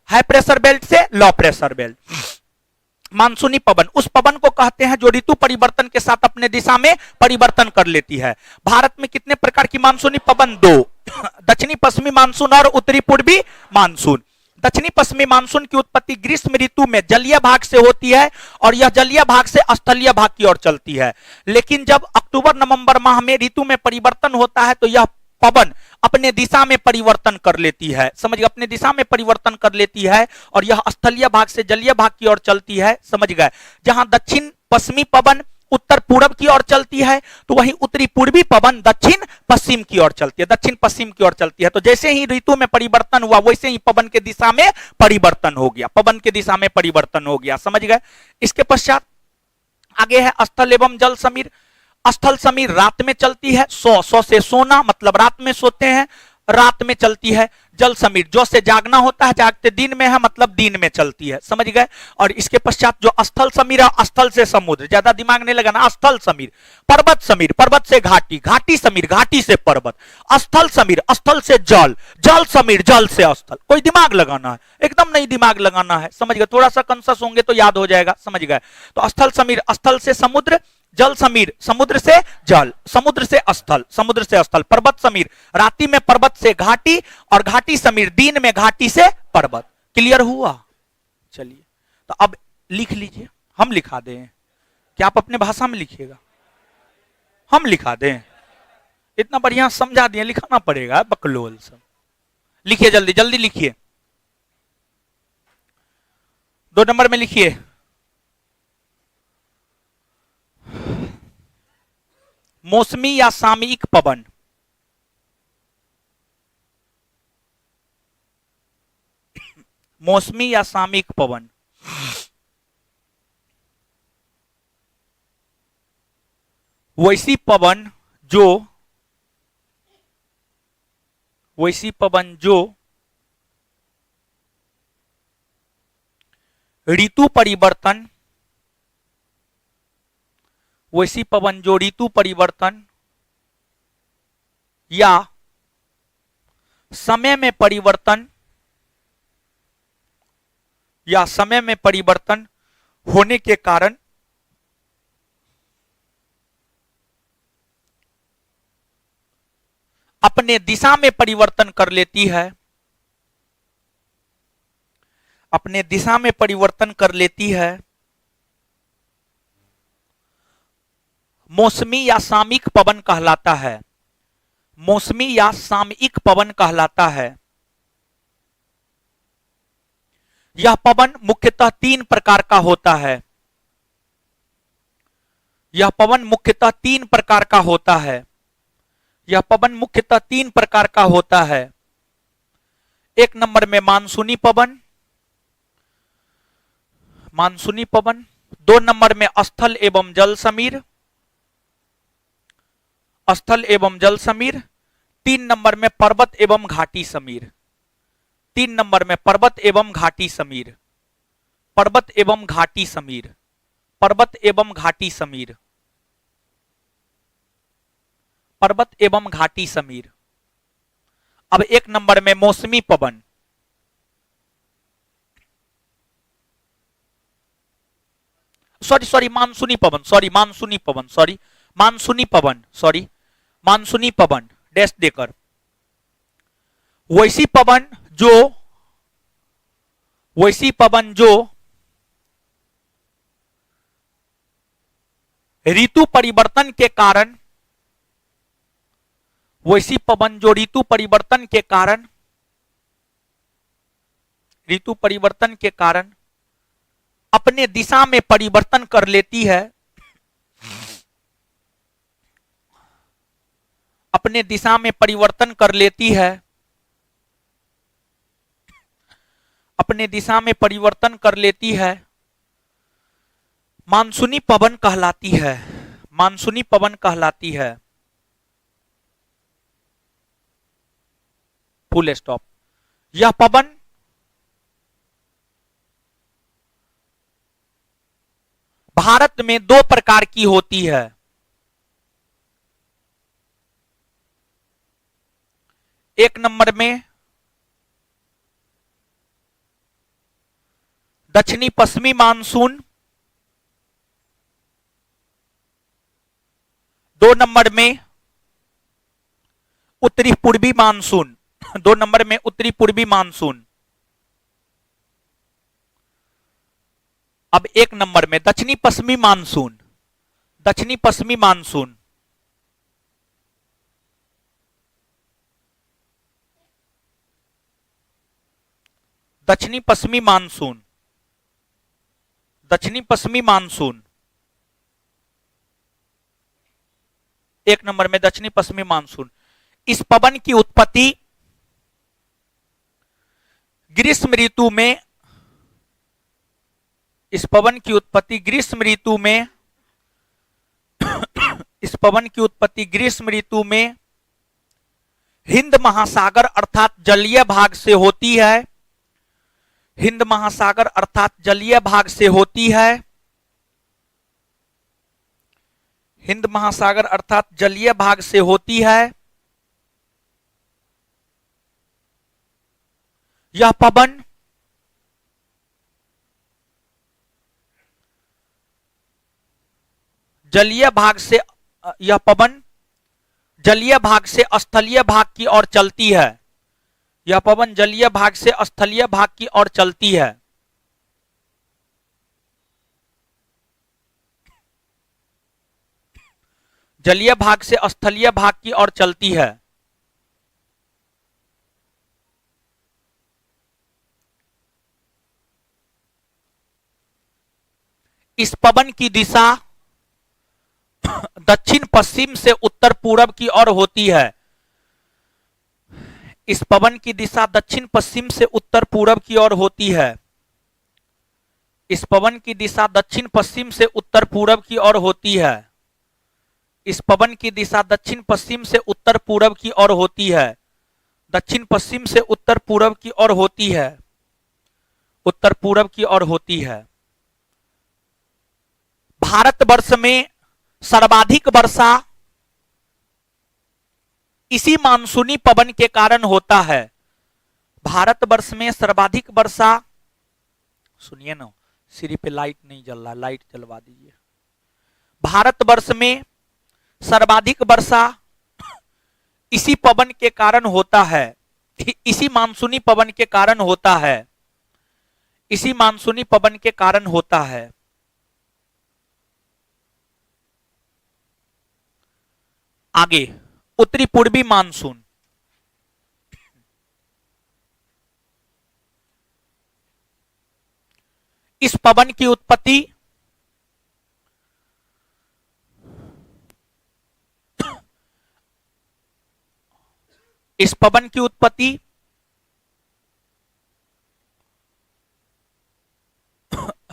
high pressure belt से लो प्रेशर बेल्ट। मानसूनी पवन उस पवन को कहते हैं जो ऋतु परिवर्तन के साथ अपने दिशा में परिवर्तन कर लेती है। भारत में कितने प्रकार की मानसूनी पवन? 2, दक्षिणी पश्चिमी मानसून और उत्तरी पूर्वी मानसून। दक्षिणी पश्चिमी मानसून की उत्पत्ति ग्रीष्म ऋतु में जलीय भाग से होती है और यह जलीय भाग से स्थलीय भाग की ओर चलती है। लेकिन जब अक्टूबर नवंबर माह में ऋतु में परिवर्तन होता है तो यह पवन अपने दिशा में परिवर्तन कर लेती है, समझ गए, अपने दिशा में परिवर्तन कर लेती है और यह स्थलीय भाग से जलीय भाग की ओर चलती है, समझ गए। जहां दक्षिण पश्चिमी पवन उत्तर पूर्व की ओर चलती है तो वहीं उत्तरी पूर्वी पवन दक्षिण पश्चिम की ओर चलती है, दक्षिण पश्चिम की ओर चलती है। तो जैसे ही ऋतु में परिवर्तन हुआ वैसे ही पवन के दिशा में परिवर्तन हो गया, पवन के दिशा में परिवर्तन हो गया, समझ गए। इसके पश्चात आगे है स्थल एवं जल समीर। स्थल समीर रात में चलती है, सो से सोना मतलब रात में सोते हैं, रात में चलती है। जल समीर जो से जागना होता है, जागते दिन में है मतलब दिन में चलती है, समझ गए। और इसके पश्चात जो स्थल समीर है, स्थल से समुद्र, ज्यादा दिमाग नहीं लगाना। स्थल समीर, पर्वत समीर, पर्वत से घाटी, घाटी समीर, घाटी से पर्वत, स्थल समीर, स्थल से जल, जल समीर, जल से स्थल। कोई दिमाग लगाना है? एकदम नहीं दिमाग लगाना है, समझ गए। थोड़ा सा कंसस होंगे तो याद हो जाएगा, समझ गए। तो स्थल समीर, स्थल से समुद्र, जल समीर, समुद्र से जल, समुद्र से स्थल, समुद्र से स्थल। पर्वत समीर रात्रि में पर्वत से घाटी और घाटी समीर दिन में घाटी से पर्वत। क्लियर हुआ? चलिए तो अब लिख लीजिए, हम लिखा दें, क्या आप अपने भाषा में लिखिएगा? हम लिखा दें? इतना बढ़िया समझा दिए, लिखाना पड़ेगा बकलोल सब। लिखिए जल्दी जल्दी लिखिए, 2 नंबर में लिखिए। मौसमी या सामयिक पवन, मौसमी या सामयिक पवन वैसी पवन जो ऋतु परिवर्तन, वैसी पवन जो ऋतु परिवर्तन या समय में परिवर्तन होने के कारण अपने दिशा में परिवर्तन कर लेती है, अपने दिशा में परिवर्तन कर लेती है, मौसमी या सामयिक पवन कहलाता है। मौसमी या सामयिक पवन कहलाता है। यह पवन मुख्यतः तीन प्रकार का होता है। यह पवन मुख्यतः तीन प्रकार का होता है। यह पवन मुख्यतः तीन प्रकार का होता है। एक नंबर में मानसूनी पवन, मानसूनी पवन। दो नंबर में स्थल एवं जल समीर, स्थल एवं जल समीर। तीन नंबर में पर्वत एवं घाटी समीर। तीन नंबर में पर्वत एवं घाटी समीर, पर्वत एवं घाटी समीर, पर्वत एवं घाटी समीर, पर्वत एवं घाटी समीर। अब एक नंबर में मौसमी पवन, सॉरी मानसूनी पवन, सॉरी मानसूनी पवन, सॉरी मानसूनी पवन, सॉरी मानसूनी पवन डैश देकर। वैसी पवन जो, वैसी पवन जो ऋतु परिवर्तन के कारण, वैसी पवन जो ऋतु परिवर्तन के कारण, ऋतु परिवर्तन के कारण अपने दिशा में परिवर्तन कर लेती है, अपने दिशा में परिवर्तन कर लेती है, अपने दिशा में परिवर्तन कर लेती है, मानसूनी पवन कहलाती है, मानसूनी पवन कहलाती है। Full stop. यह पवन भारत में दो प्रकार की होती है। एक नंबर में दक्षिणी पश्चिमी मानसून, दो नंबर में उत्तरी पूर्वी मानसून, दो नंबर में उत्तरी पूर्वी मानसून। अब एक नंबर में दक्षिणी पश्चिमी मानसून, दक्षिणी पश्चिमी मानसून। दक्षिणी पश्चिमी मानसून, दक्षिणी पश्चिमी मानसून। एक नंबर में दक्षिणी पश्चिमी मानसून। इस पवन की उत्पत्ति ग्रीष्म ऋतु में, इस पवन की उत्पत्ति ग्रीष्म ऋतु में, इस पवन की उत्पत्ति ग्रीष्म ऋतु में हिंद महासागर अर्थात जलीय भाग से होती है, हिंद महासागर अर्थात जलीय भाग से होती है, हिंद महासागर अर्थात जलीय भाग से होती है। यह पवन जलीय भाग से, यह पवन जलीय भाग से स्थलीय भाग की ओर चलती है, यह पवन जलीय भाग से स्थलीय भाग की ओर चलती है। जलीय भाग से स्थलीय भाग की ओर चलती है। इस पवन की दिशा दक्षिण पश्चिम से उत्तर पूर्व की ओर होती है। इस पवन की दिशा दक्षिण पश्चिम से उत्तर पूर्व की ओर होती है। इस पवन की दिशा दक्षिण पश्चिम से उत्तर पूर्व की ओर होती है। इस पवन की दिशा दक्षिण पश्चिम से उत्तर पूर्व की ओर होती है। दक्षिण पश्चिम से उत्तर पूर्व की ओर होती है, उत्तर पूर्व की ओर होती है। भारतवर्ष में सर्वाधिक वर्षा इसी मानसूनी पवन के कारण होता है। भारतवर्ष में सर्वाधिक वर्षा, सुनिए ना, सिरी पे लाइट नहीं जल रहा, लाइट जलवा दीजिए। भारतवर्ष में सर्वाधिक वर्षा इसी पवन के कारण होता है, इसी मानसूनी पवन के कारण होता है, इसी मानसूनी पवन के कारण होता है। आगे उत्तरी पूर्वी मानसून। इस पवन की उत्पत्ति इस पवन की उत्पत्ति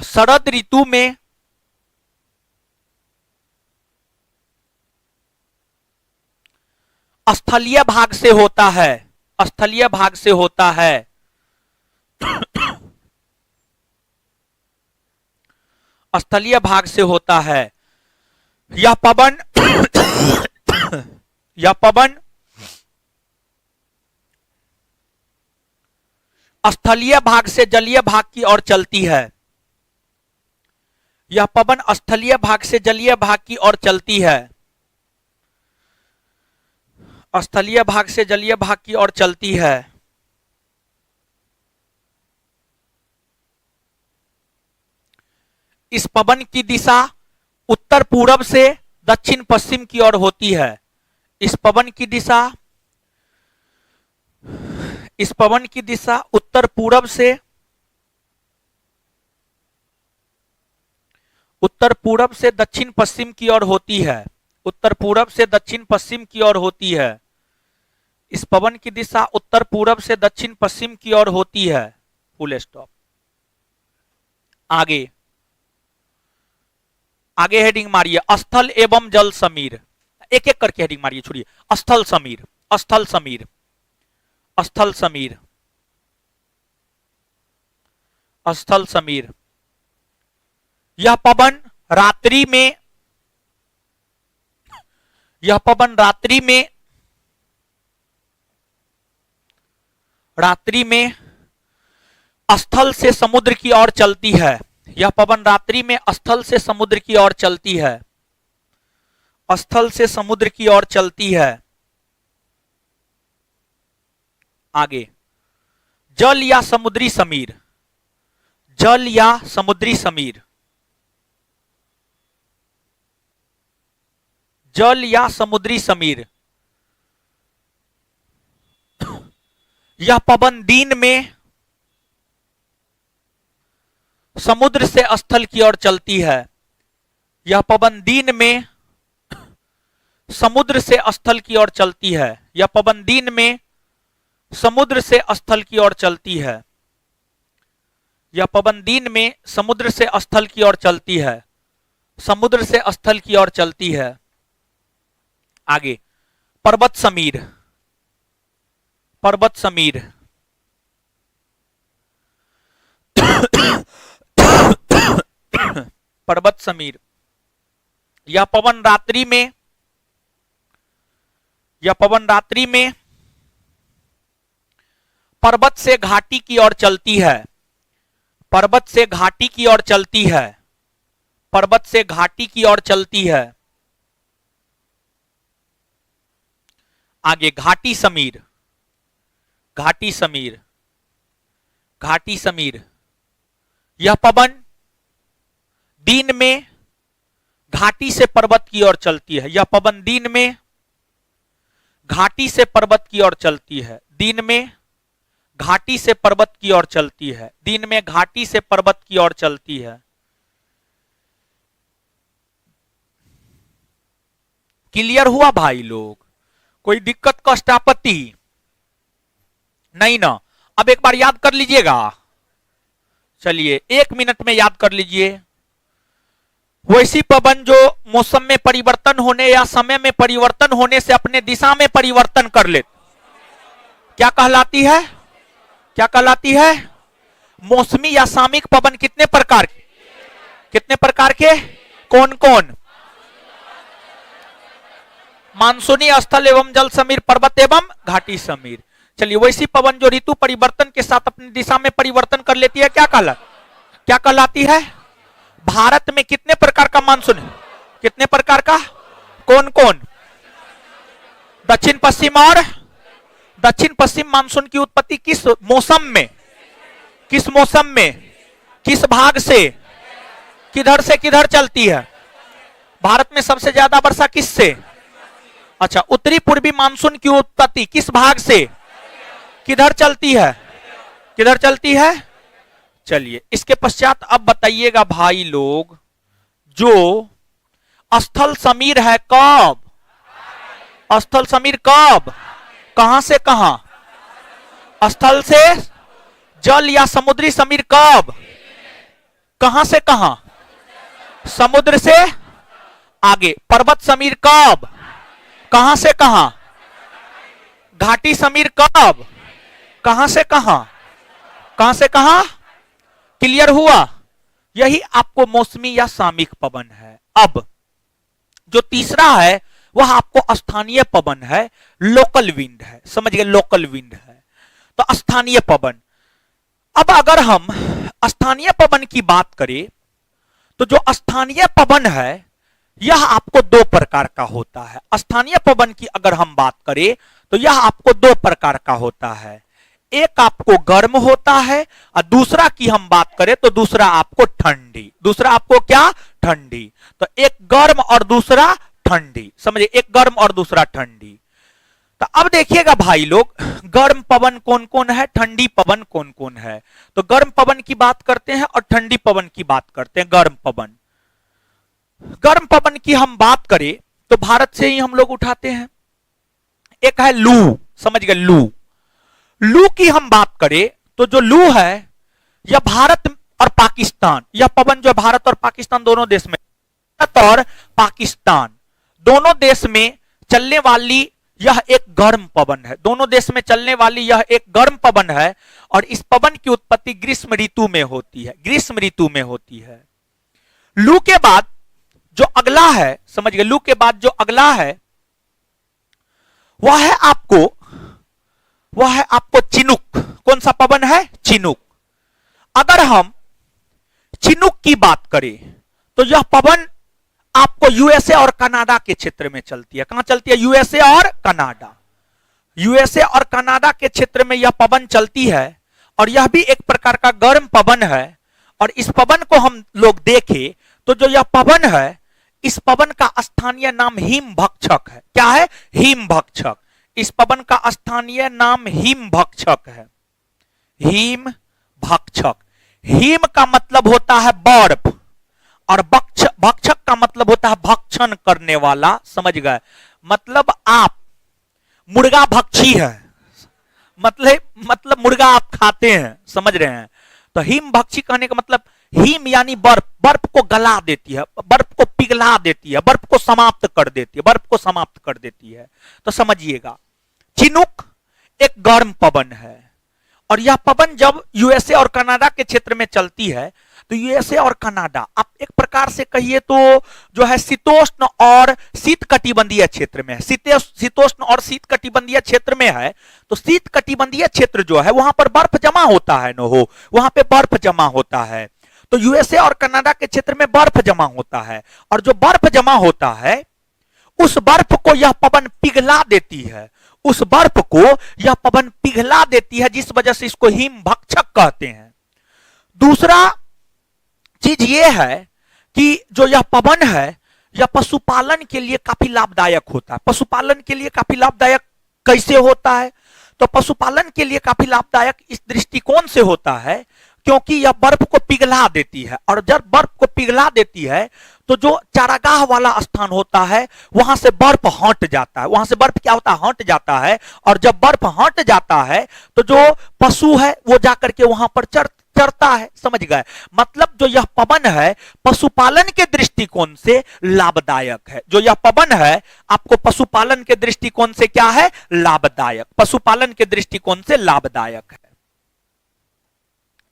शरद ऋतु में स्थलीय भाग से होता है, स्थलीय भाग से होता है। स्थलीय भाग से होता है। यह पवन यह पवन स्थलीय भाग से जलीय भाग की ओर चलती है। यह पवन स्थलीय भाग से जलीय भाग की ओर चलती है। स्थलीय भाग से जलीय भाग की ओर चलती है। इस पवन की दिशा उत्तर पूरब से दक्षिण पश्चिम की ओर होती है। इस पवन की दिशा उत्तर पूरब से दक्षिण पश्चिम की ओर होती है। उत्तर पूरब से दक्षिण पश्चिम की ओर होती है। इस पवन की दिशा उत्तर पूरब से दक्षिण पश्चिम की ओर होती है। Full stop. आगे आगे हेडिंग मारिए, स्थल एवं जल समीर। एक एक करके हेडिंग मारिए, छोड़िए। स्थल समीर, स्थल समीर, स्थल समीर, स्थल समीर। यह पवन रात्रि में स्थल से समुद्र की ओर चलती है। यह पवन रात्रि में स्थल से समुद्र की ओर चलती है। स्थल से समुद्र की ओर चलती है। आगे, जल या समुद्री समीर, जल या समुद्री समीर, जल या समुद्री समीर। यह पवन दिन में समुद्र से स्थल की ओर चलती है। यह पवन दिन में समुद्र से स्थल की ओर चलती है। यह पवन दिन में समुद्र से स्थल की ओर चलती है। यह पवन दिन में समुद्र से स्थल की ओर चलती है। समुद्र से स्थल की ओर चलती है। आगे, पर्वत समीर, पर्वत समीर। पर्वत समीर। यह पवन रात्रि में पर्वत से घाटी की ओर चलती है। पर्वत से घाटी की ओर चलती है। पर्वत से घाटी की ओर चलती है। आगे, घाटी समीर, घाटी समीर, घाटी समीर। यह पवन दिन में घाटी से पर्वत की ओर चलती है। यह पवन दिन में घाटी से पर्वत की ओर चलती है। दिन में घाटी से पर्वत की ओर चलती है। दिन में घाटी से पर्वत की ओर चलती है। क्लियर हुआ भाई लोग? कोई दिक्कत कष्ट आपत्ति नहीं ना? अब एक बार याद कर लीजिएगा। चलिए 1 मिनट में याद कर लीजिए। वैसी पवन जो मौसम में परिवर्तन होने या समय में परिवर्तन होने से अपने दिशा में परिवर्तन कर ले, क्या कहलाती है? क्या कहलाती है? मौसमी या सामयिक पवन कितने प्रकार के? कितने प्रकार के? कौन कौन? मानसूनी, स्थल एवं जल समीर, पर्वत एवं घाटी समीर। चलिए, वैसी पवन जो ऋतु परिवर्तन के साथ अपनी दिशा में परिवर्तन कर लेती है, क्या कहलाती है? भारत में कितने प्रकार का मानसून है? कितने प्रकार का? कौन कौन? दक्षिण पश्चिम और दक्षिण पश्चिम मानसून की उत्पत्ति किस मौसम में? किस मौसम में? किस भाग से? किधर से किधर चलती है? भारत में सबसे ज्यादा वर्षा किससे? अच्छा, उत्तरी पूर्वी मानसून की उत्पत्ति किस भाग से? किधर चलती है? किधर चलती है? चलिए इसके पश्चात अब बताइएगा भाई लोग, जो स्थल समीर है कब, स्थल समीर कब, कहां से कहां, स्थल से जल या समुद्री समीर कब, कहां से कहां, समुद्र से आगे। पर्वत समीर कब, कहां से कहां, घाटी समीर कब, कहां से कहां, कहां से कहां, क्लियर हुआ। यही आपको मौसमी या सामयिक पवन है। अब जो तीसरा है वह आपको स्थानीय पवन है, लोकल विंड है, समझ गए, लोकल विंड है। तो स्थानीय पवन, अब अगर हम स्थानीय पवन की बात करें तो जो स्थानीय पवन है यह आपको दो प्रकार का होता है। स्थानीय पवन की अगर हम बात करें तो यह आपको दो प्रकार का होता है, एक आपको गर्म होता है और दूसरा की हम बात करें तो दूसरा आपको ठंडी, दूसरा आपको क्या, ठंडी। तो एक गर्म और दूसरा ठंडी, समझिए, एक गर्म और दूसरा ठंडी। तो अब देखिएगा भाई लोग, गर्म पवन कौन कौन है, ठंडी पवन कौन कौन है। तो गर्म पवन की बात करते हैं और ठंडी पवन की बात करते हैं। गर्म पवन, गर्म पवन की हम बात करें तो भारत से ही हम लोग उठाते हैं। एक है लू, समझ गए, लू। लू की हम बात करें तो जो लू है यह भारत और पाकिस्तान, यह पवन जो भारत और पाकिस्तान दोनों देश में, भारत और पाकिस्तान दोनों देश में चलने वाली यह एक गर्म पवन है, दोनों देश में चलने वाली यह एक गर्म पवन है। और इस पवन की उत्पत्ति ग्रीष्म ऋतु में होती है, ग्रीष्म ऋतु में होती है। लू के बाद जो अगला है, समझ गए, लू के बाद जो अगला है वह है आपको चिनुक। कौन सा पवन है, चिनुक। अगर हम चिनुक की बात करें तो यह पवन आपको यूएसए और कनाडा के क्षेत्र में चलती है। कहां चलती है, यूएसए और कनाडा, यूएसए और कनाडा के क्षेत्र में यह पवन चलती है। और यह भी एक प्रकार का गर्म पवन है। और इस पवन को हम लोग देखें तो जो यह पवन है, इस पवन का स्थानीय नाम हिमभक्षक है। क्या है, हिमभक्षक। इस पवन का स्थानीय नाम हिमभक्षक है, हिमभक्षक। हिम का मतलब होता है बर्फ और भक्षक का मतलब होता है भक्षण करने वाला, समझ गए। मतलब आप मुर्गा भक्षी है, मतलब मुर्गा आप खाते हैं, समझ रहे हैं। तो हिम भक्षी कहने का मतलब हिम यानी बर्फ, बर्फ को गला देती है, बर्फ को पिघला देती है, बर्फ को समाप्त कर देती है, बर्फ को समाप्त कर देती है। तो समझिएगा, चिनुक एक गर्म पवन है। और यह पवन जब यूएसए और कनाडा के क्षेत्र में चलती है तो यूएसए और कनाडा आप एक प्रकार से कहिए तो जो है शीतोष्ण और शीतकटिबंधीय क्षेत्र में है, शीतोष्ण और शीतकटिबंधीय क्षेत्र में है। तो शीतकटिबंधीय क्षेत्र जो है वहां पर बर्फ जमा होता है, वहां पे बर्फ जमा होता है। तो यूएसए और कनाडा के क्षेत्र में बर्फ जमा होता है। और जो बर्फ जमा होता है उस बर्फ को यह पवन पिघला देती है, उस बर्फ को यह पवन पिघला देती है, जिस वजह से इसको हिमभक्षक कहते हैं। दूसरा चीज यह है कि जो यह पवन है यह पशुपालन के लिए काफी लाभदायक होता है। पशुपालन के लिए काफी लाभदायक कैसे होता है, तो पशुपालन के लिए काफी लाभदायक इस दृष्टिकोण से होता है क्योंकि यह बर्फ को पिघला देती है। और जब बर्फ को पिघला देती है तो जो चारागाह वाला स्थान होता है वहां से बर्फ हट जाता है, वहां से बर्फ क्या होता है, हट जाता है। और जब बर्फ हट जाता है तो जो पशु है वो जाकर के वहां पर चरता है, समझ गए। मतलब जो यह पवन है पशुपालन के दृष्टिकोण से लाभदायक है। जो यह पवन है आपको पशुपालन के दृष्टिकोण से क्या है, लाभदायक, पशुपालन के दृष्टिकोण से लाभदायक है।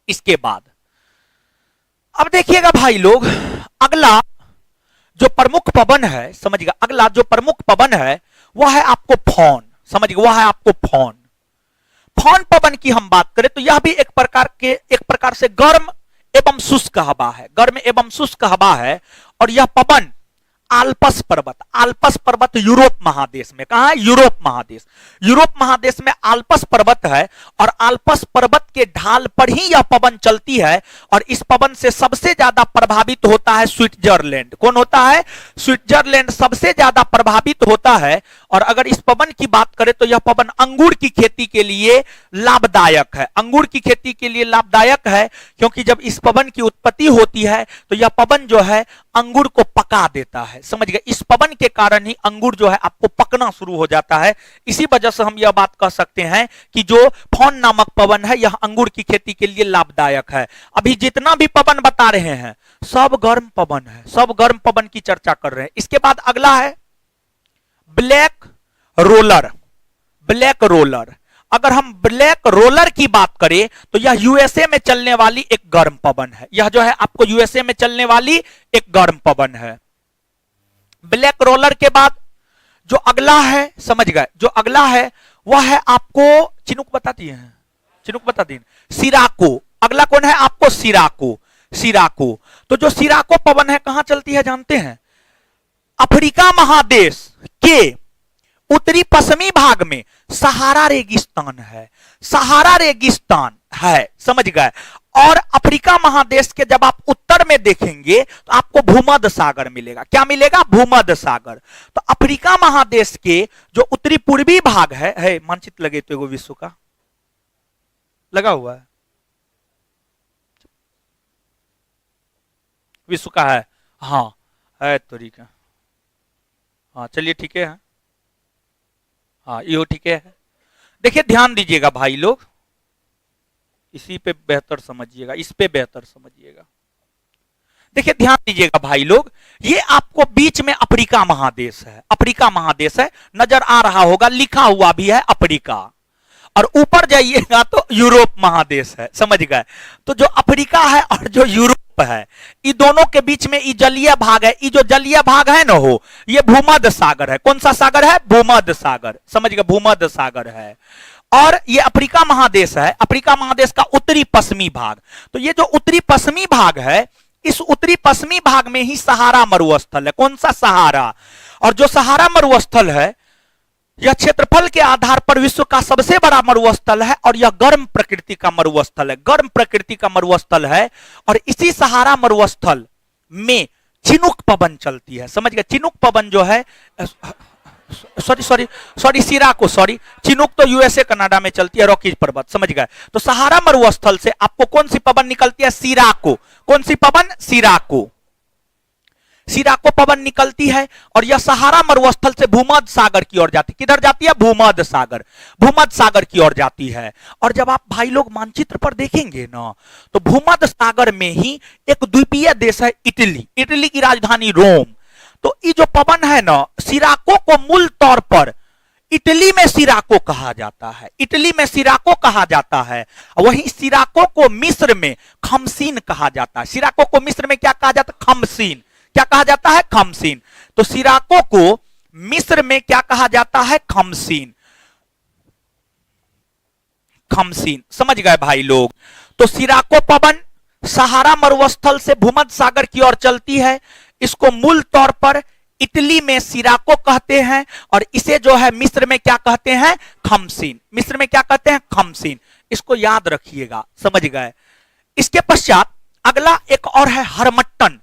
इसके बाद अब देखिएगा भाई लोग, अगला जो प्रमुख पवन है, समझिएगा, अगला जो प्रमुख पवन है वह है आपको फौन, समझिएगा, वह है आपको फौन। फौन पवन की हम बात करें तो यह भी एक प्रकार से गर्म एवं शुष्क हवा है, गर्म एवं शुष्क हवा है। और यह पवन आल्पस पर्वत। आल्पस पर्वत यूरोप महादेश में, कहां है? यूरोप महादेश। यूरोप महादेश में आल्पस पर्वत है और आल्पस पर्वत के ढाल पर ही यह पवन चलती है और इस पवन से सबसे ज्यादा प्रभावित होता है स्विट्जरलैंड। कौन होता है? स्विट्जरलैंड सबसे ज्यादा प्रभावित होता है। और अगर इस पवन की बात करें तो यह पवन अंगूर की खेती के लिए लाभदायक है। अंगूर की खेती के लिए लाभदायक है क्योंकि जब इस पवन की उत्पत्ति होती है तो यह पवन जो है अंगूर को पका देता है। समझ गए? इस पवन के कारण ही अंगूर जो है आपको पकना शुरू हो जाता है। इसी वजह से हम यह बात कह सकते हैं कि जो फोन नामक पवन है यह अंगूर की खेती के लिए लाभदायक है। अभी जितना भी पवन बता रहे हैं सब गर्म पवन है, सब गर्म पवन की चर्चा कर रहे हैं। इसके बाद अगला है ब्लैक रोलर। ब्लैक रोलर, अगर हम ब्लैक रोलर की बात करें तो यह यूएसए में चलने वाली एक गर्म पवन है। यह जो है आपको यूएसए में चलने वाली एक गर्म पवन है। ब्लैक रोलर के बाद जो अगला है, समझ गए, जो अगला है वह है आपको चिनुक बता दिए हैं, चिनुक बता दिए, सिराको। अगला कौन है आपको? सिराको। सिराको, तो जो सिराको पवन है कहां चलती है जानते हैं? अफ्रीका महादेश के उत्तरी पश्चिमी भाग में सहारा रेगिस्तान है, सहारा रेगिस्तान है, समझ गए। और अफ्रीका महादेश के जब आप उत्तर में देखेंगे तो आपको भूमध्य सागर मिलेगा। क्या मिलेगा? भूमध्य सागर। तो अफ्रीका महादेश के जो उत्तरी पूर्वी भाग है मानचित्र लगे तो एगो विश्व का लगा हुआ है, विश्व का है, हाँ है तरीका, हाँ चलिए ठीक है, हाँ ये ठीक है। देखिए ध्यान दीजिएगा भाई लोग, इसी पे बेहतर समझिएगा, इस पे बेहतर समझिएगा। देखिए ध्यान दीजिएगा भाई लोग, ये आपको बीच में अफ्रीका महादेश है, अफ्रीका महादेश है, नजर आ रहा होगा, लिखा हुआ भी है अफ्रीका। और ऊपर जाइएगा तो यूरोप महादेश है, समझ गए। तो जो अफ्रीका है और जो यूरोप है, ये दोनों के बीच में ये जलीय भाग है, ये जो जलीय भाग है ना हो, ये भूमध्य सागर है। कौन सा सागर है? भूमध्य सागर, समझ गए, भूमध्य सागर है। और ये अफ्रीका महादेश है, अफ्रीका महादेश का उत्तरी पश्चिमी भाग। तो ये जो उत्तरी पश्चिमी भाग है, इस उत्तरी पश्चिमी भाग में ही सहारा मरुस्थल है। कौन सा? सहारा। और जो सहारा मरुस्थल है यह क्षेत्रफल के आधार पर विश्व का सबसे बड़ा मरुस्थल है और यह गर्म प्रकृति का मरुस्थल है, गर्म प्रकृति का मरुस्थल है। और इसी सहारा मरुस्थल में चिनुक पवन चलती है, समझ गए। चिनुक पवन जो है, सॉरी सिराको, सॉरी चिनुक तो यूएसए कनाडा में चलती है, रॉकीज पर्वत, समझ गए। तो सहारा मरुस्थल से आपको कौन सी पवन निकलती है? सिराको। कौन सी पवन? सिराको। सिराको पवन निकलती है और यह सहारा मरुस्थल से भूमध्य सागर की ओर जाती है। किधर जाती है? भूमध्य सागर, भूमध्य सागर की ओर जाती है। और जब आप भाई लोग मानचित्र पर देखेंगे ना, तो भूमध्य सागर में ही एक द्वीपीय देश है इटली, इटली की राजधानी रोम। तो ये जो पवन है ना, सिराको को मूल तौर पर इटली में सिराको कहा जाता है, इटली में सिराको कहा जाता है। वहीं सिराको को मिस्र में खमसीन कहा जाता है। सिराको को मिस्र में क्या कहा जाता है? खमसीन। क्या कहा जाता है? खमसीन। तो सिराको को मिस्र में क्या कहा जाता है? खमसीन, खमसीन, समझ गए भाई लोग। तो सिराको पवन सहारा मरुस्थल से भूमध्य सागर की ओर चलती है। इसको मूल तौर पर इटली में सिराको कहते हैं और इसे जो है मिस्र में क्या कहते हैं? खमसीन। मिस्र में क्या कहते हैं? खमसीन। इसको याद रखिएगा, समझ गए। इसके पश्चात अगला एक और है हरमट्टन।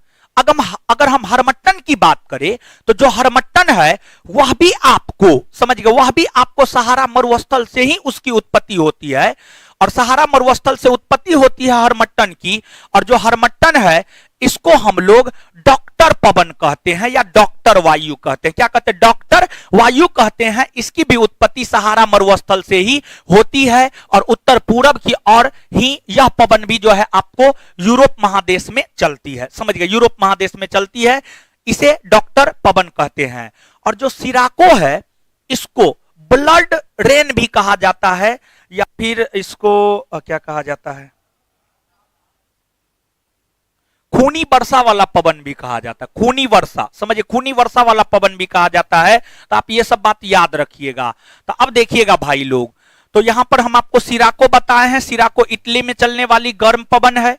अगर हम हरमट्टन की बात करें तो जो हरमट्टन है वह भी आपको, समझ गए, वह भी आपको सहारा मरुस्थल से ही उसकी उत्पत्ति होती है। और सहारा मरुस्थल से उत्पत्ति होती है हरमट्टन की। और जो हरमट्टन है इसको हम लोग डॉक्टर पवन कहते हैं या डॉक्टर वायु कहते हैं। क्या कहते हैं? डॉक्टर वायु कहते हैं। इसकी भी उत्पत्ति सहारा मरुस्थल से ही होती है और उत्तर पूरब की ओर ही यह पवन भी जो है आपको यूरोप महादेश में चलती है, समझ गए, यूरोप महादेश में चलती है। इसे डॉक्टर पवन कहते हैं। और जो सिराको है इसको ब्लड रेन भी कहा जाता है या फिर इसको क्या कहा जाता है? खूनी वर्षा वाला पवन भी कहा जाता है। खूनी वर्षा, समझिए, खूनी वर्षा वाला पवन भी कहा जाता है। तो आप ये सब बात याद रखिएगा। तो अब देखिएगा भाई लोग, तो यहां पर हम आपको सिराको बताए हैं। सिराको इटली में चलने वाली गर्म पवन है।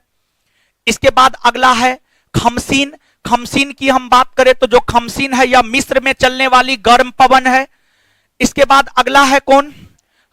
इसके बाद अगला है खमसीन, खमसीन की हम बात करें तो जो खमसीन है यह मिस्र में चलने वाली गर्म पवन है। इसके बाद अगला है कौन?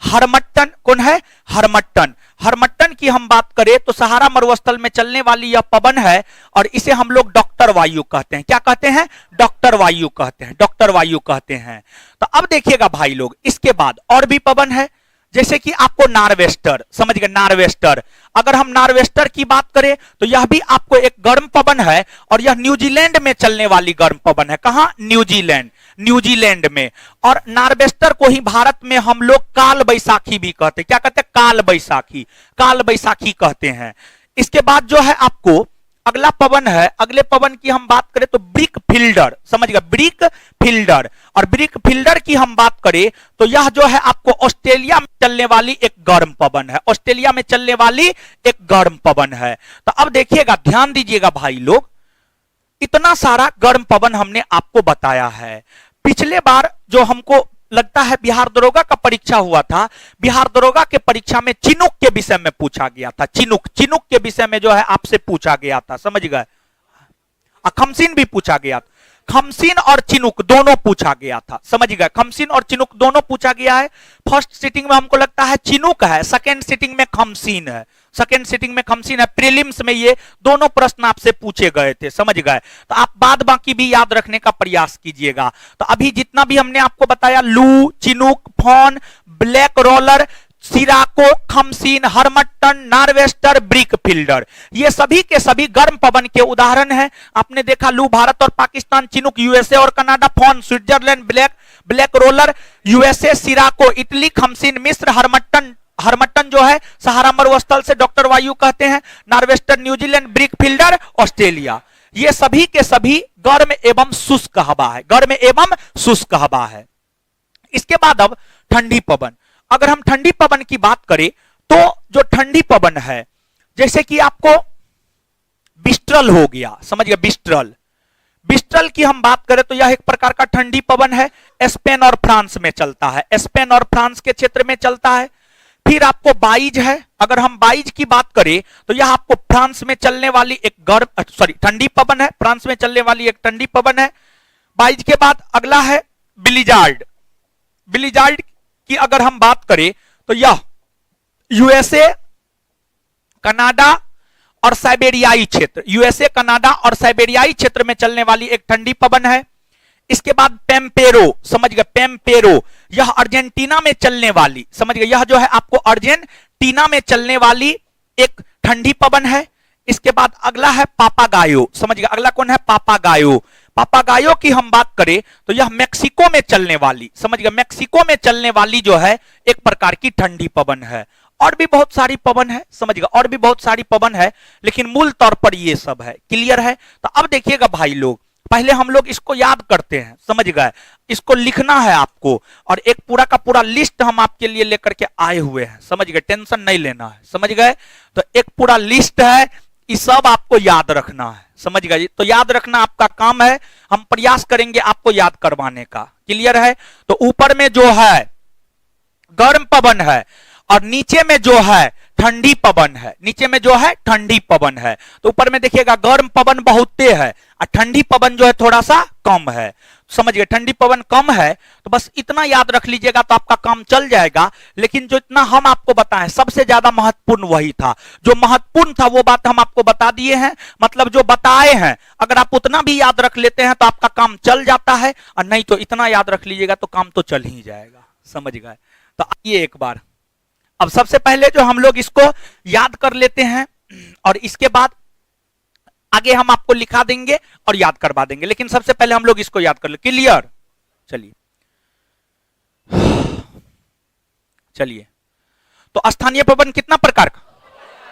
हरमट्टन। कौन है? हरमट्टन। हरमट्टन की हम बात करें तो सहारा मरुस्थल में चलने वाली यह पवन है और इसे हम लोग डॉक्टर वायु कहते हैं। क्या कहते हैं? डॉक्टर वायु कहते हैं, डॉक्टर वायु कहते हैं। तो अब देखिएगा भाई लोग, इसके बाद और भी पवन है, जैसे कि आपको नार्वेस्टर, समझ गए? नार्वेस्टर, अगर हम नार्वेस्टर की बात करें तो यह भी आपको एक गर्म पवन है और यह न्यूजीलैंड में चलने वाली गर्म पवन है। कहां? न्यूजीलैंड, न्यूजीलैंड में। और नार्वेस्टर को ही भारत में हम लोग काल बैसाखी भी कहते हैं। क्या कहते हैं? काल बैसाखी, काल बैसाखी कहते हैं। इसके बाद जो है आपको अगला पवन है, अगले पवन की हम बात करें तो ब्रिक फील्डर, समझ गए? Brick fielder. और ब्रिक फील्डर की हम बात करें तो यह जो है आपको ऑस्ट्रेलिया में चलने वाली एक गर्म पवन है, ऑस्ट्रेलिया में चलने वाली एक गर्म पवन है। तो अब देखिएगा, ध्यान दीजिएगा भाई लोग, इतना सारा गर्म पवन हमने आपको बताया है। पिछले बार जो हमको लगता है बिहार दरोगा का परीक्षा हुआ था, बिहार दरोगा के परीक्षा में चिनुक के विषय में पूछा गया था। चिनुक, चिनुक के विषय में जो है आपसे पूछा गया था, समझ गए? खमसीन भी पूछा गया था, खमसीन और चिनुक दोनों पूछा गया था, समझ गए? खमसीन और चिनुक दोनों पूछा गया है। फर्स्ट सिटिंग में हमको लगता है चिनुक है, सेकेंड सिटिंग में खमसीन है, सेकेंड सिटिंग में खमसीन है। प्रीलिम्स में ये दोनों प्रश्न आपसे पूछे गए थे, समझ गए? तो आप बाद बाकी भी याद रखने का प्रयास कीजिएगा। तो अभी जितना भी हमने आपको बताया, लू, chinook, foehn, black roller, sirocco, khamsin, harmattan, norwester, brickfielder, ये सभी के सभी गर्म पवन के उदाहरण हैं। आपने देखा, लू भारत और पाकिस्तान, चिनुक यूएसए और Canada, foehn Switzerland, black roller USA, sirocco Italy, khamsin मिस्र, हरमट्टन जो है सहारा मरुस्थल से डॉक्टर वायु कहते हैं, nor'wester New Zealand, brick fielder Australia. ये सभी के सभी गर्म एवं शुष्क हवा है, गर्म एवं शुष्क हवा है। इसके बाद अब ठंडी पवन, अगर हम ठंडी पवन की बात करें तो जो ठंडी पवन है, जैसे कि आपको बिस्ट्रल हो गया, समझ गए? बिस्ट्रल, बिस्ट्रल की हम बात करें तो यह एक प्रकार का ठंडी पवन है, स्पेन और फ्रांस में चलता है, स्पेन और फ्रांस के क्षेत्र में चलता है। फिर आपको बाइज है, अगर हम बाइज की बात करें तो यह आपको फ्रांस में चलने वाली एक ठंडी पवन है, फ्रांस में चलने वाली एक ठंडी पवन है। बाइज के बाद अगला है बिलिजार्ड। बिलिजार्ड की अगर हम बात करें तो यह यूएसए, कनाडा और साइबेरियाई क्षेत्र, यूएसए, कनाडा और साइबेरियाई क्षेत्र में चलने वाली एक ठंडी पवन है। इसके बाद पेम्पेरो, समझ गए? पेम्पेरो, यह अर्जेंटीना में चलने वाली, समझ गए? यह जो है आपको अर्जेंटीना में चलने वाली एक ठंडी पवन है। इसके बाद अगला है पापागायो, समझ गए? अगला कौन है? पापागायो। पापागायो की हम बात करें तो यह मेक्सिको में चलने वाली, समझ गए? मेक्सिको में चलने वाली जो है एक प्रकार की ठंडी पवन है। और भी बहुत सारी पवन है, समझ गए? और भी बहुत सारी पवन है, लेकिन मूल तौर पर ये सब है। क्लियर है? तो अब देखिएगा भाई लोग, पहले हम लोग इसको याद करते हैं, समझ गए? इसको लिखना है आपको, और एक पूरा का पूरा लिस्ट हम आपके लिए लेकर के आए हुए हैं, समझ गए? टेंशन नहीं लेना है, समझ गए? तो एक पूरा लिस्ट है, ये सब आपको याद रखना है, समझ गए? तो याद रखना आपका काम है, हम प्रयास करेंगे आपको याद करवाने का। क्लियर है? तो ऊपर में जो है गर्म पवन है और नीचे में जो है ठंडी पवन है, नीचे में जो है ठंडी पवन है। तो ऊपर में देखिएगा गर्म पवन बहुते है और ठंडी पवन जो है थोड़ा सा कम है, समझ गए? ठंडी पवन कम है, तो बस इतना याद रख लीजिएगा तो आपका काम चल जाएगा। लेकिन जो इतना हम आपको बताएं, सबसे ज्यादा महत्वपूर्ण वही था, जो महत्वपूर्ण था वो बात हम आपको बता दिए हैं, मतलब जो बताए हैं, अगर आप उतना भी याद रख लेते हैं तो आपका काम चल जाता है, और नहीं तो इतना याद रख लीजिएगा तो काम तो चल ही जाएगा, समझ गए? तो आइए एक बार, अब सबसे पहले जो हम लोग इसको याद कर लेते हैं और इसके बाद आगे हम आपको लिखा देंगे और याद करवा देंगे, लेकिन सबसे पहले हम लोग इसको याद कर ले। क्लियर? चलिए चलिए, तो स्थानीय पवन कितना प्रकार का?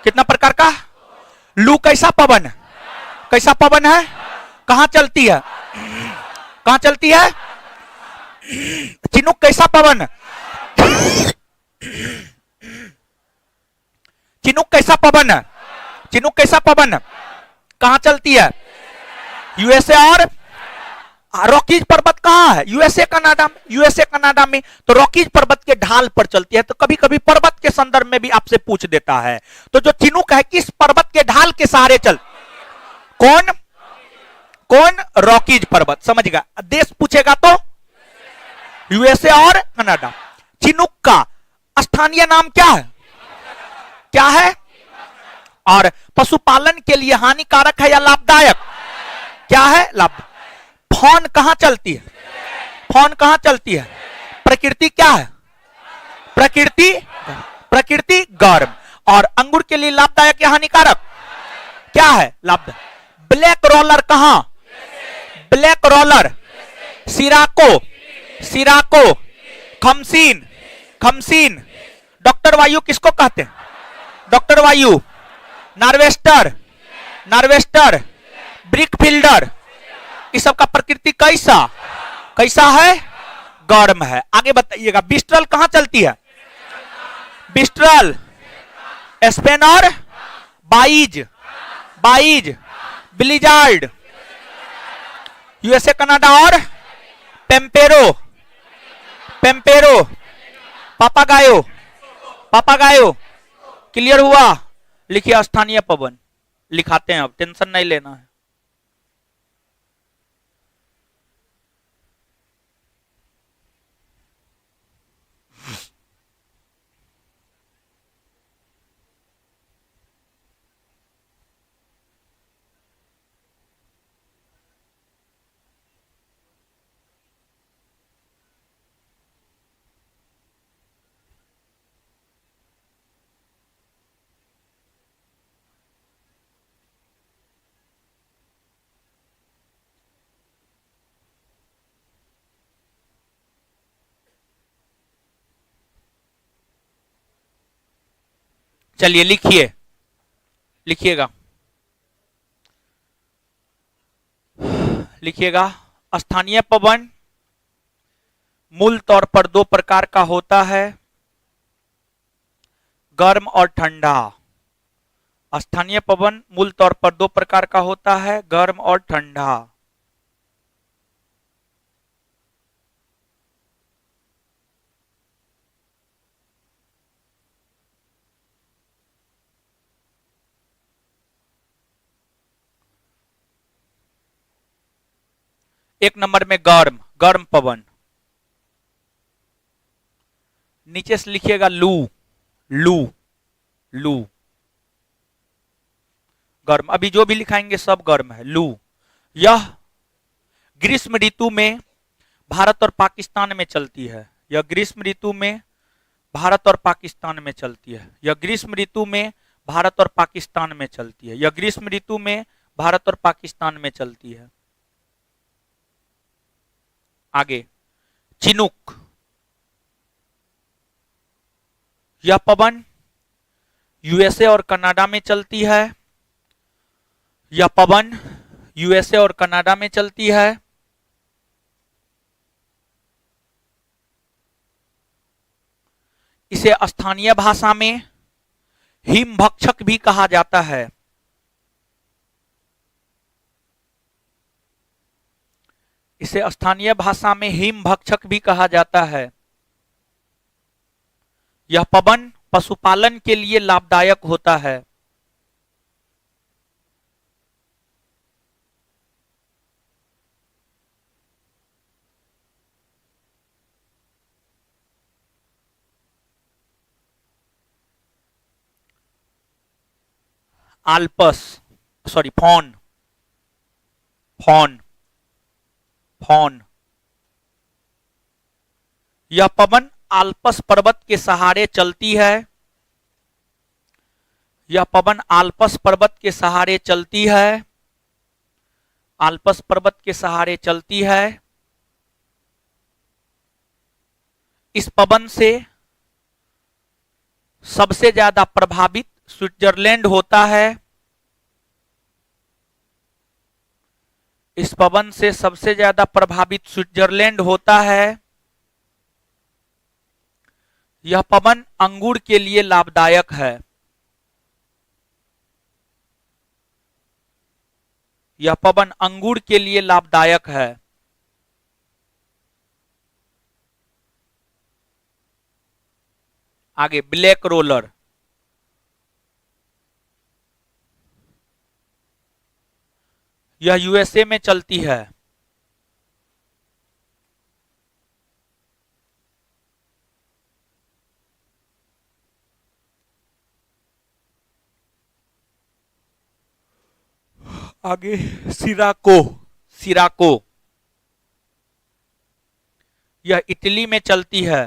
कितना प्रकार का? लू कैसा पवन है? कैसा पवन है? कहां चलती है? कहां चलती है? चिनुक कैसा पवन है? चिनुक कैसा पवन है? चिनुक कैसा पवन है? कहां चलती है? यूएसए और रॉकीज पर्वत कहां है? यूएसए कनाडा में, यूएसए कनाडा में। तो रॉकीज पर्वत के ढाल पर चलती है, तो कभी कभी पर्वत के संदर्भ में भी आपसे पूछ देता है। तो जो चिनुक है किस पर्वत के ढाल के सहारे चल? कौन? कौन? रॉकीज पर्वत। समझ गया। देश पूछेगा तो यूएसए और कनाडा। चिनुक का स्थानीय नाम क्या है? क्या है? और पशुपालन के लिए हानिकारक है या लाभदायक? क्या है? लाभ। फौन कहां चलती है? फौन कहां चलती है? प्रकृति क्या है? प्रकृति गर्म। और अंगूर के लिए लाभदायक या हानिकारक? क्या है? लाभदायक। ब्लैक रोलर कहां? Black roller sirocco khamsin. Doctor वायु किसको कहते हैं? डॉक्टर वायु। Norwester brickfielder. इस सब का प्रकृति कैसा है? गर्म है। आगे बताइएगा। बिस्ट्रल कहां चलती है? बिस्ट्रल स्पेन और बाइज ब्लिजार्ड। यूएसए कनाडा और पेम्पेरो पापागायो। क्लियर हुआ? लिखिए स्थानीय पवन। लिखाते हैं, अब टेंशन नहीं लेना है। चलिए लिखिएगा। स्थानीय पवन मूल तौर पर दो प्रकार का होता है, गर्म और ठंडा। स्थानीय पवन मूल तौर पर दो प्रकार का होता है, गर्म और ठंडा। एक नंबर में गर्म पवन। नीचे से लिखिएगा लू गर्म। अभी जो भी लिखाएंगे सब गर्म है। लू यह ग्रीष्म ऋतु में भारत और पाकिस्तान में चलती है। यह ग्रीष्म ऋतु में भारत और पाकिस्तान में चलती है। यह ग्रीष्म ऋतु में भारत और पाकिस्तान में चलती है। यह ग्रीष्म ऋतु में भारत और पाकिस्तान में चलती है। आगे चिनुक। यह पवन यूएसए और कनाडा में चलती है। यह पवन यूएसए और कनाडा में चलती है। इसे स्थानीय भाषा में हिमभक्षक भी कहा जाता है। इसे स्थानीय भाषा में हिमभक्षक भी कहा जाता है। यह पवन पशुपालन के लिए लाभदायक होता है। फौन। यह पवन आल्पस पर्वत के सहारे चलती है। यह पवन आल्पस पर्वत के सहारे चलती है। आल्पस पर्वत के सहारे चलती है। इस पवन से सबसे ज्यादा प्रभावित स्विट्जरलैंड होता है। इस पवन से सबसे ज्यादा प्रभावित स्विट्जरलैंड होता है। यह पवन अंगूर के लिए लाभदायक है। यह पवन अंगूर के लिए लाभदायक है। आगे ब्लैक रोलर। यह यूएसए में चलती है। आगे सिराको, सिराको यह इटली में चलती है।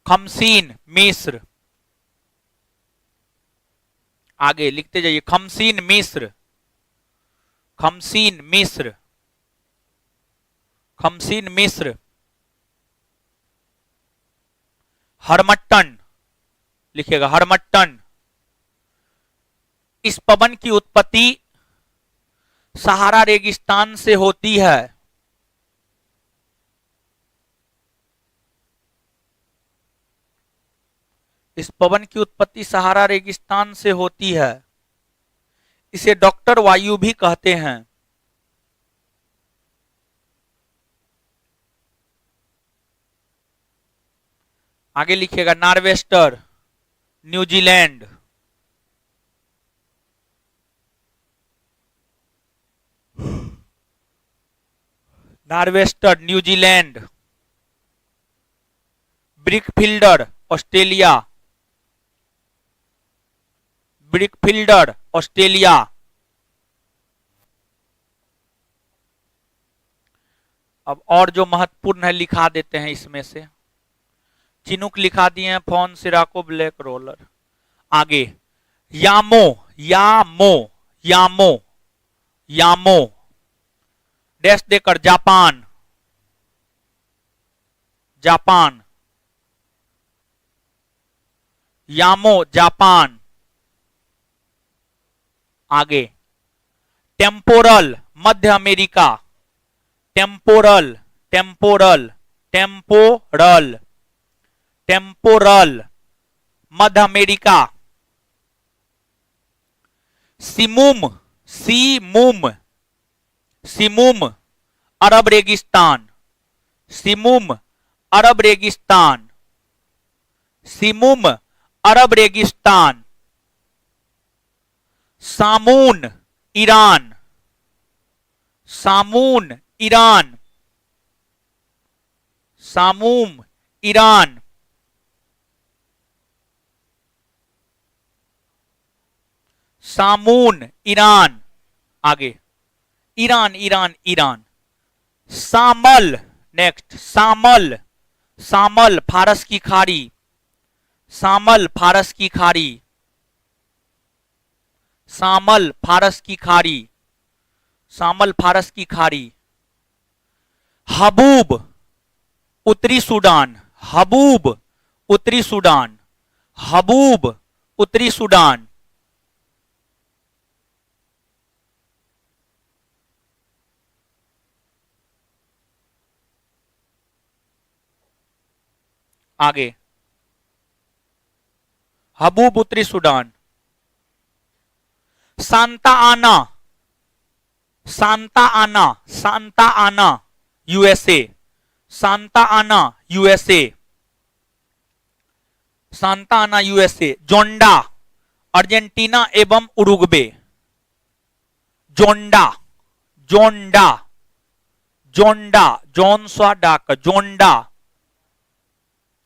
खमसीन मिस्र, आगे लिखते जाइए, खमसीन मिस्र, खमसीन मिस्र, खमसीन मिस्र। हरमट्टन लिखिएगा, हरमट्टन। इस पवन की उत्पत्ति सहारा रेगिस्तान से होती है। इस पवन की उत्पत्ति सहारा रेगिस्तान से होती है। इसे डॉक्टर वायु भी कहते हैं। आगे लिखिएगा, norwester New Zealand, norwester New Zealand. Brickfielder Australia, brickfielder Australia. अब और जो महत्वपूर्ण है लिखा देते हैं इसमें से। चिनुक लिखा दिए हैं, फोन सिराको, ब्लैक रोलर। आगे यामो, यामो, यामो, यामो डैश देकर जापान, जापान, यामो जापान। आगे टेम्पोरल मध्य America, temporal, temporal, temporal, temporal मध्य अमेरिका। सिमुम, सीमुम, सिमुम अरब रेगिस्तान, सिमुम अरब रेगिस्तान, सिमुम अरब रेगिस्तान। Samoon Iran, samoon Iran, samoon Iran. Samoon Iran. आगे Iran, Iran, Iran. Shamal next, shamal, shamal फारस की खाड़ी, सामल फारस की खाड़ी, सामल फारस की खाड़ी, सामल फारस की खाड़ी। हबूब उत्तरी सूडान, हबूब उत्तरी सूडान, हबूब उत्तरी सूडान। आगे हबूब उत्तरी सूडान। सांता आना, सांता आना, सांता आना यूएसए, सांता आना यूएसए, सांता आना यूएसए। जोंडा अर्जेंटीना एवं उरुग्वे, जोंडा, जोंडा, जोंडा, जोनसा डाक, जोंडा,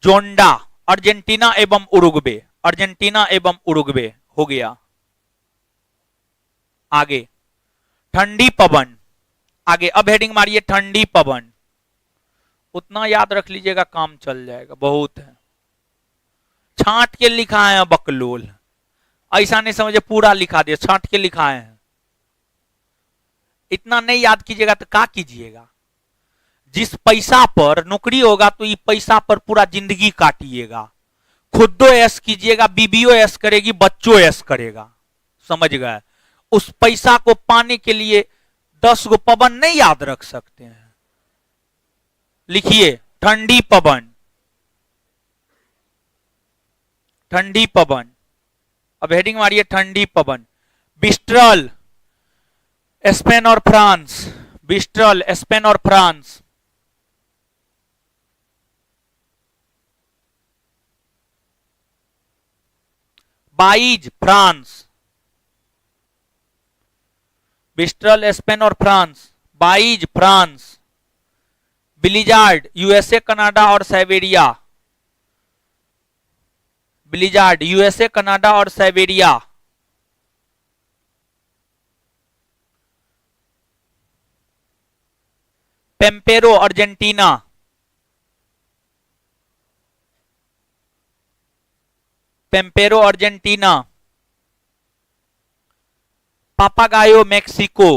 जोंडा अर्जेंटीना एवं उरुग्वे, अर्जेंटीना एवं उरुग्वे हो गया। आगे ठंडी पवन, आगे अब हेडिंग मारिए ठंडी पवन। उतना याद रख लीजिएगा, काम चल जाएगा, बहुत है। छांट के लिखा है बकलोल, ऐसा नहीं समझे पूरा लिखा दिया, छांट के लिखा है। इतना नहीं याद कीजिएगा तो क्या कीजिएगा। जिस पैसा पर नौकरी होगा तो ये पैसा पर पूरा जिंदगी काटिएगा। खुदो ऐश कीजिएगा, बीबीओ ऐश करेगी, बच्चों ऐश करेगा, समझ गए। उस पैसा को पाने के लिए 10 गो पवन नहीं याद रख सकते हैं। लिखिए ठंडी पवन, ठंडी पवन। अब हेडिंग मारिए ठंडी पवन। बिस्ट्रल स्पेन और फ्रांस, बिस्ट्रल स्पेन और France. Bise France, mistral Spain और France, bise France, blizzard USA Canada और साइबेरिया, ब्लिजार्ड यूएसए कनाडा और Siberia, pampero Argentina, pampero Argentina, papagayo Mexico,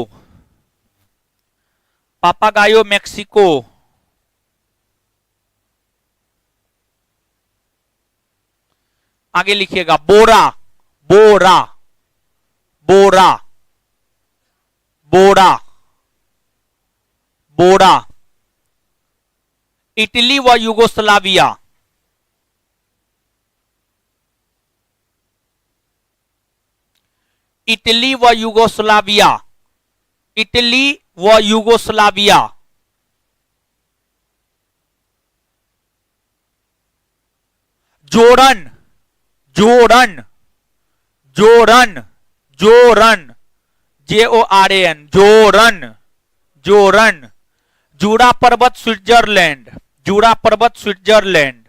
papagayo Mexico, आगे लिखिएगा bora, bora, bora, bora, bora, Italy व युगोस्लाविया, इटली व युगोस्लाविया, इटली व युगोस्लाविया, जोरन, जोरन, जोरन, जोरन, JORAN, जोरन, जोरन, जूरा पर्वत स्विट्जरलैंड, जूरा पर्वत स्विट्जरलैंड,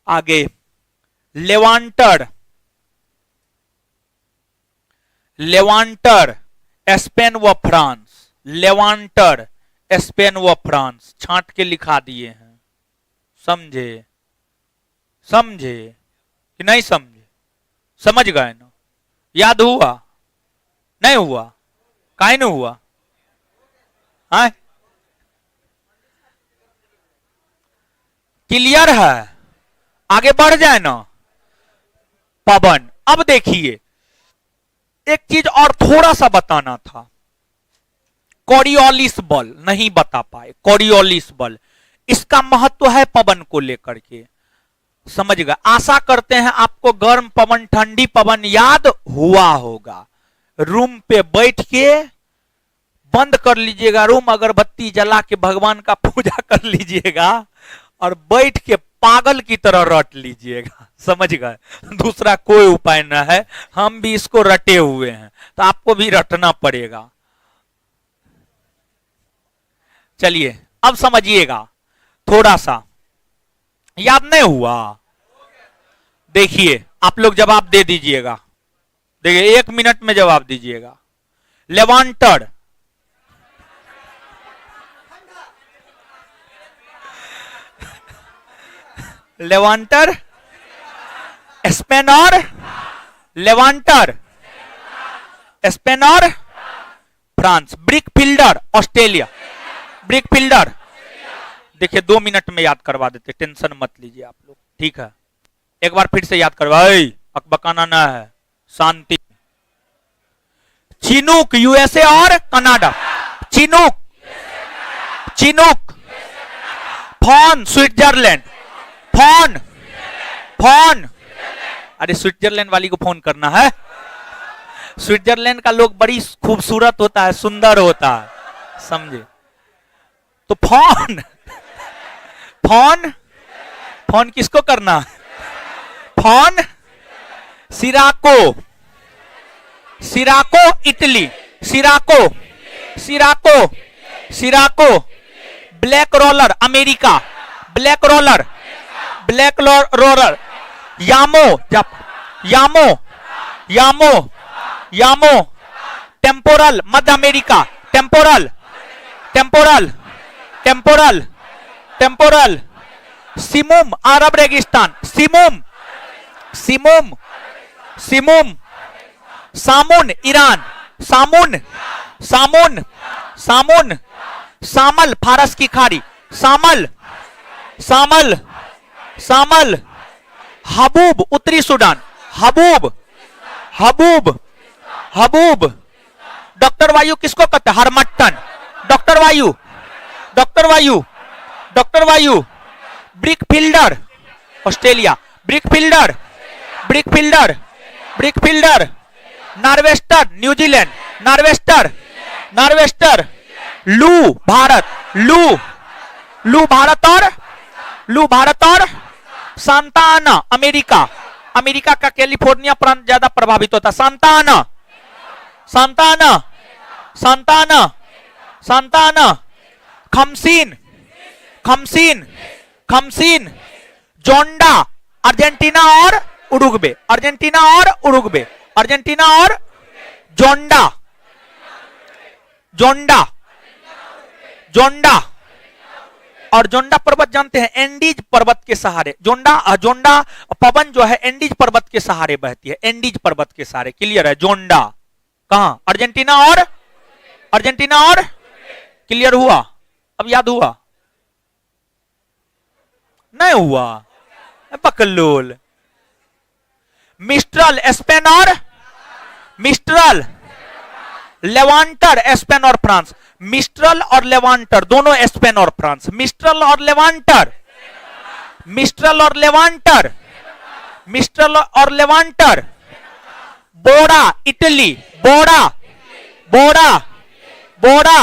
आगे लेवांटर, लेवांटर स्पेन व फ्रांस, लेवांटर स्पेन व फ्रांस, छांट के लिखा दिए हैं, समझे, समझे कि नहीं समझे, समझ गए ना, याद हुआ, नहीं हुआ, काहे नहीं हुआ, हाँ क्लियर है, आगे बढ़ जाए ना। पवन, अब देखिए एक चीज और थोड़ा सा बताना था, कोरियोलिस बल नहीं बता पाए, कोरियोलिस बल, इसका महत्व है पवन को लेकर के, समझ गए। आशा करते हैं आपको गर्म पवन ठंडी पवन याद हुआ होगा। रूम पे बैठ के बंद कर लीजिएगा रूम, अगरबत्ती जला के भगवान का पूजा कर लीजिएगा और बैठ के पागल की तरह रट लीजिएगा, समझ गए। दूसरा कोई उपाय न है, हम भी इसको रटे हुए हैं तो आपको भी रटना पड़ेगा। चलिए अब समझिएगा, थोड़ा सा याद नहीं हुआ, देखिए आप लोग जवाब दे दीजिएगा, देखिए 1 मिनट में जवाब दीजिएगा। लेवांटर, लेवांटर स्पेन और लेवांटर स्पेन और France, brick fielder Australia, brick fielder, देखिए 2 मिनट में याद करवा देते, टेंशन मत लीजिए आप लोग, ठीक है। एक बार फिर से याद करवाए, अकबकाना ना है, शांति। चिनूक यूएसए और Canada, Chinook, Chinook, phone Switzerland, phone, phone, अरे स्विट्जरलैंड वाली को फोन करना है, स्विट्जरलैंड का लोग बड़ी खूबसूरत होता है, सुंदर होता है, समझे। तो फोन, फोन, फोन किसको करना, phone sirocco, sirocco Italy, sirocco, sirocco, sirocco, black roller America, black roller, black roller, यामो, यामो, यामो, यामो, टेम्पोरल मध्य America, temporal, temporal, temporal, temporal, simoom अरब रेगिस्तान, सिमुम, सिमुम, सिमुम, सामुन ईरान, सामुन, सामुन, सामुन, सामल फारस की खाड़ी, सामल, सामल, सामल, हबूब उत्तरी Sudan, haboob, haboob, haboob, doctor वायु किसको कहते हैं, हरमट्टन, डॉक्टर वायु, डॉक्टर वायु, डॉक्टर वायु, brickfielder Australia, brickfielder, brickfielder, brickfielder, nor'wester New Zealand, nor'wester, nor'wester, loo Bharat, लू, लू भारत और, लू भारत और सांता आना अमेरिका, अमेरिका का कैलिफोर्निया प्रांत ज्यादा प्रभावित होता है। सांता आना, सांता आना, सांता आना, सांता आना। खमसीन, खमसीन, खमसीन। जोंडा अर्जेंटीना और उरुग्वे, अर्जेंटीना और उरुग्वे, अर्जेंटीना और जोंडा, जोंडा, जोंडा। और जोंडा पर्वत जानते हैं, एंडीज पर्वत के सहारे जोंडा, जोंडा पवन जो है एंडीज पर्वत के सहारे बहती है, एंडीज पर्वत के सहारे। क्लियर है? जोंडा कहां? अर्जेंटीना और, अर्जेंटीना और। क्लियर हुआ? अब याद हुआ? नहीं हुआ? बकलोल। मिस्ट्रल स्पेन और, मिस्ट्रल लेवांटर स्पेन और फ्रांस, मिस्ट्रल और लेवांटर दोनों स्पेन और फ्रांस, मिस्ट्रल और लेवांटर, मिस्ट्रल और लेवांटर, मिस्ट्रल और लेवांटर। बोड़ा इटली, बोड़ा, बोड़ा, बोड़ा।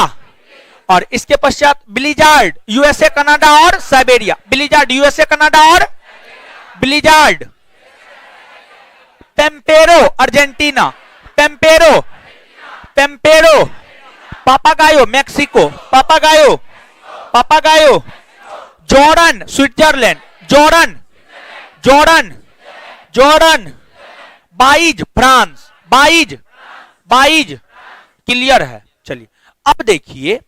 और इसके पश्चात ब्लिजार्ड यूएसए कनाडा और साइबेरिया, ब्लिजार्ड यूएसए कनाडा और blizzard. Pampero Argentina, pampero, pampero. Papagayo Mexico, papagayo, papagayo. जॉर्डन स्विट्जरलैंड, जॉर्डन, जॉर्डन, जॉर्डन। Bise France, bise, bise. Clear है? चलिए अब देखिए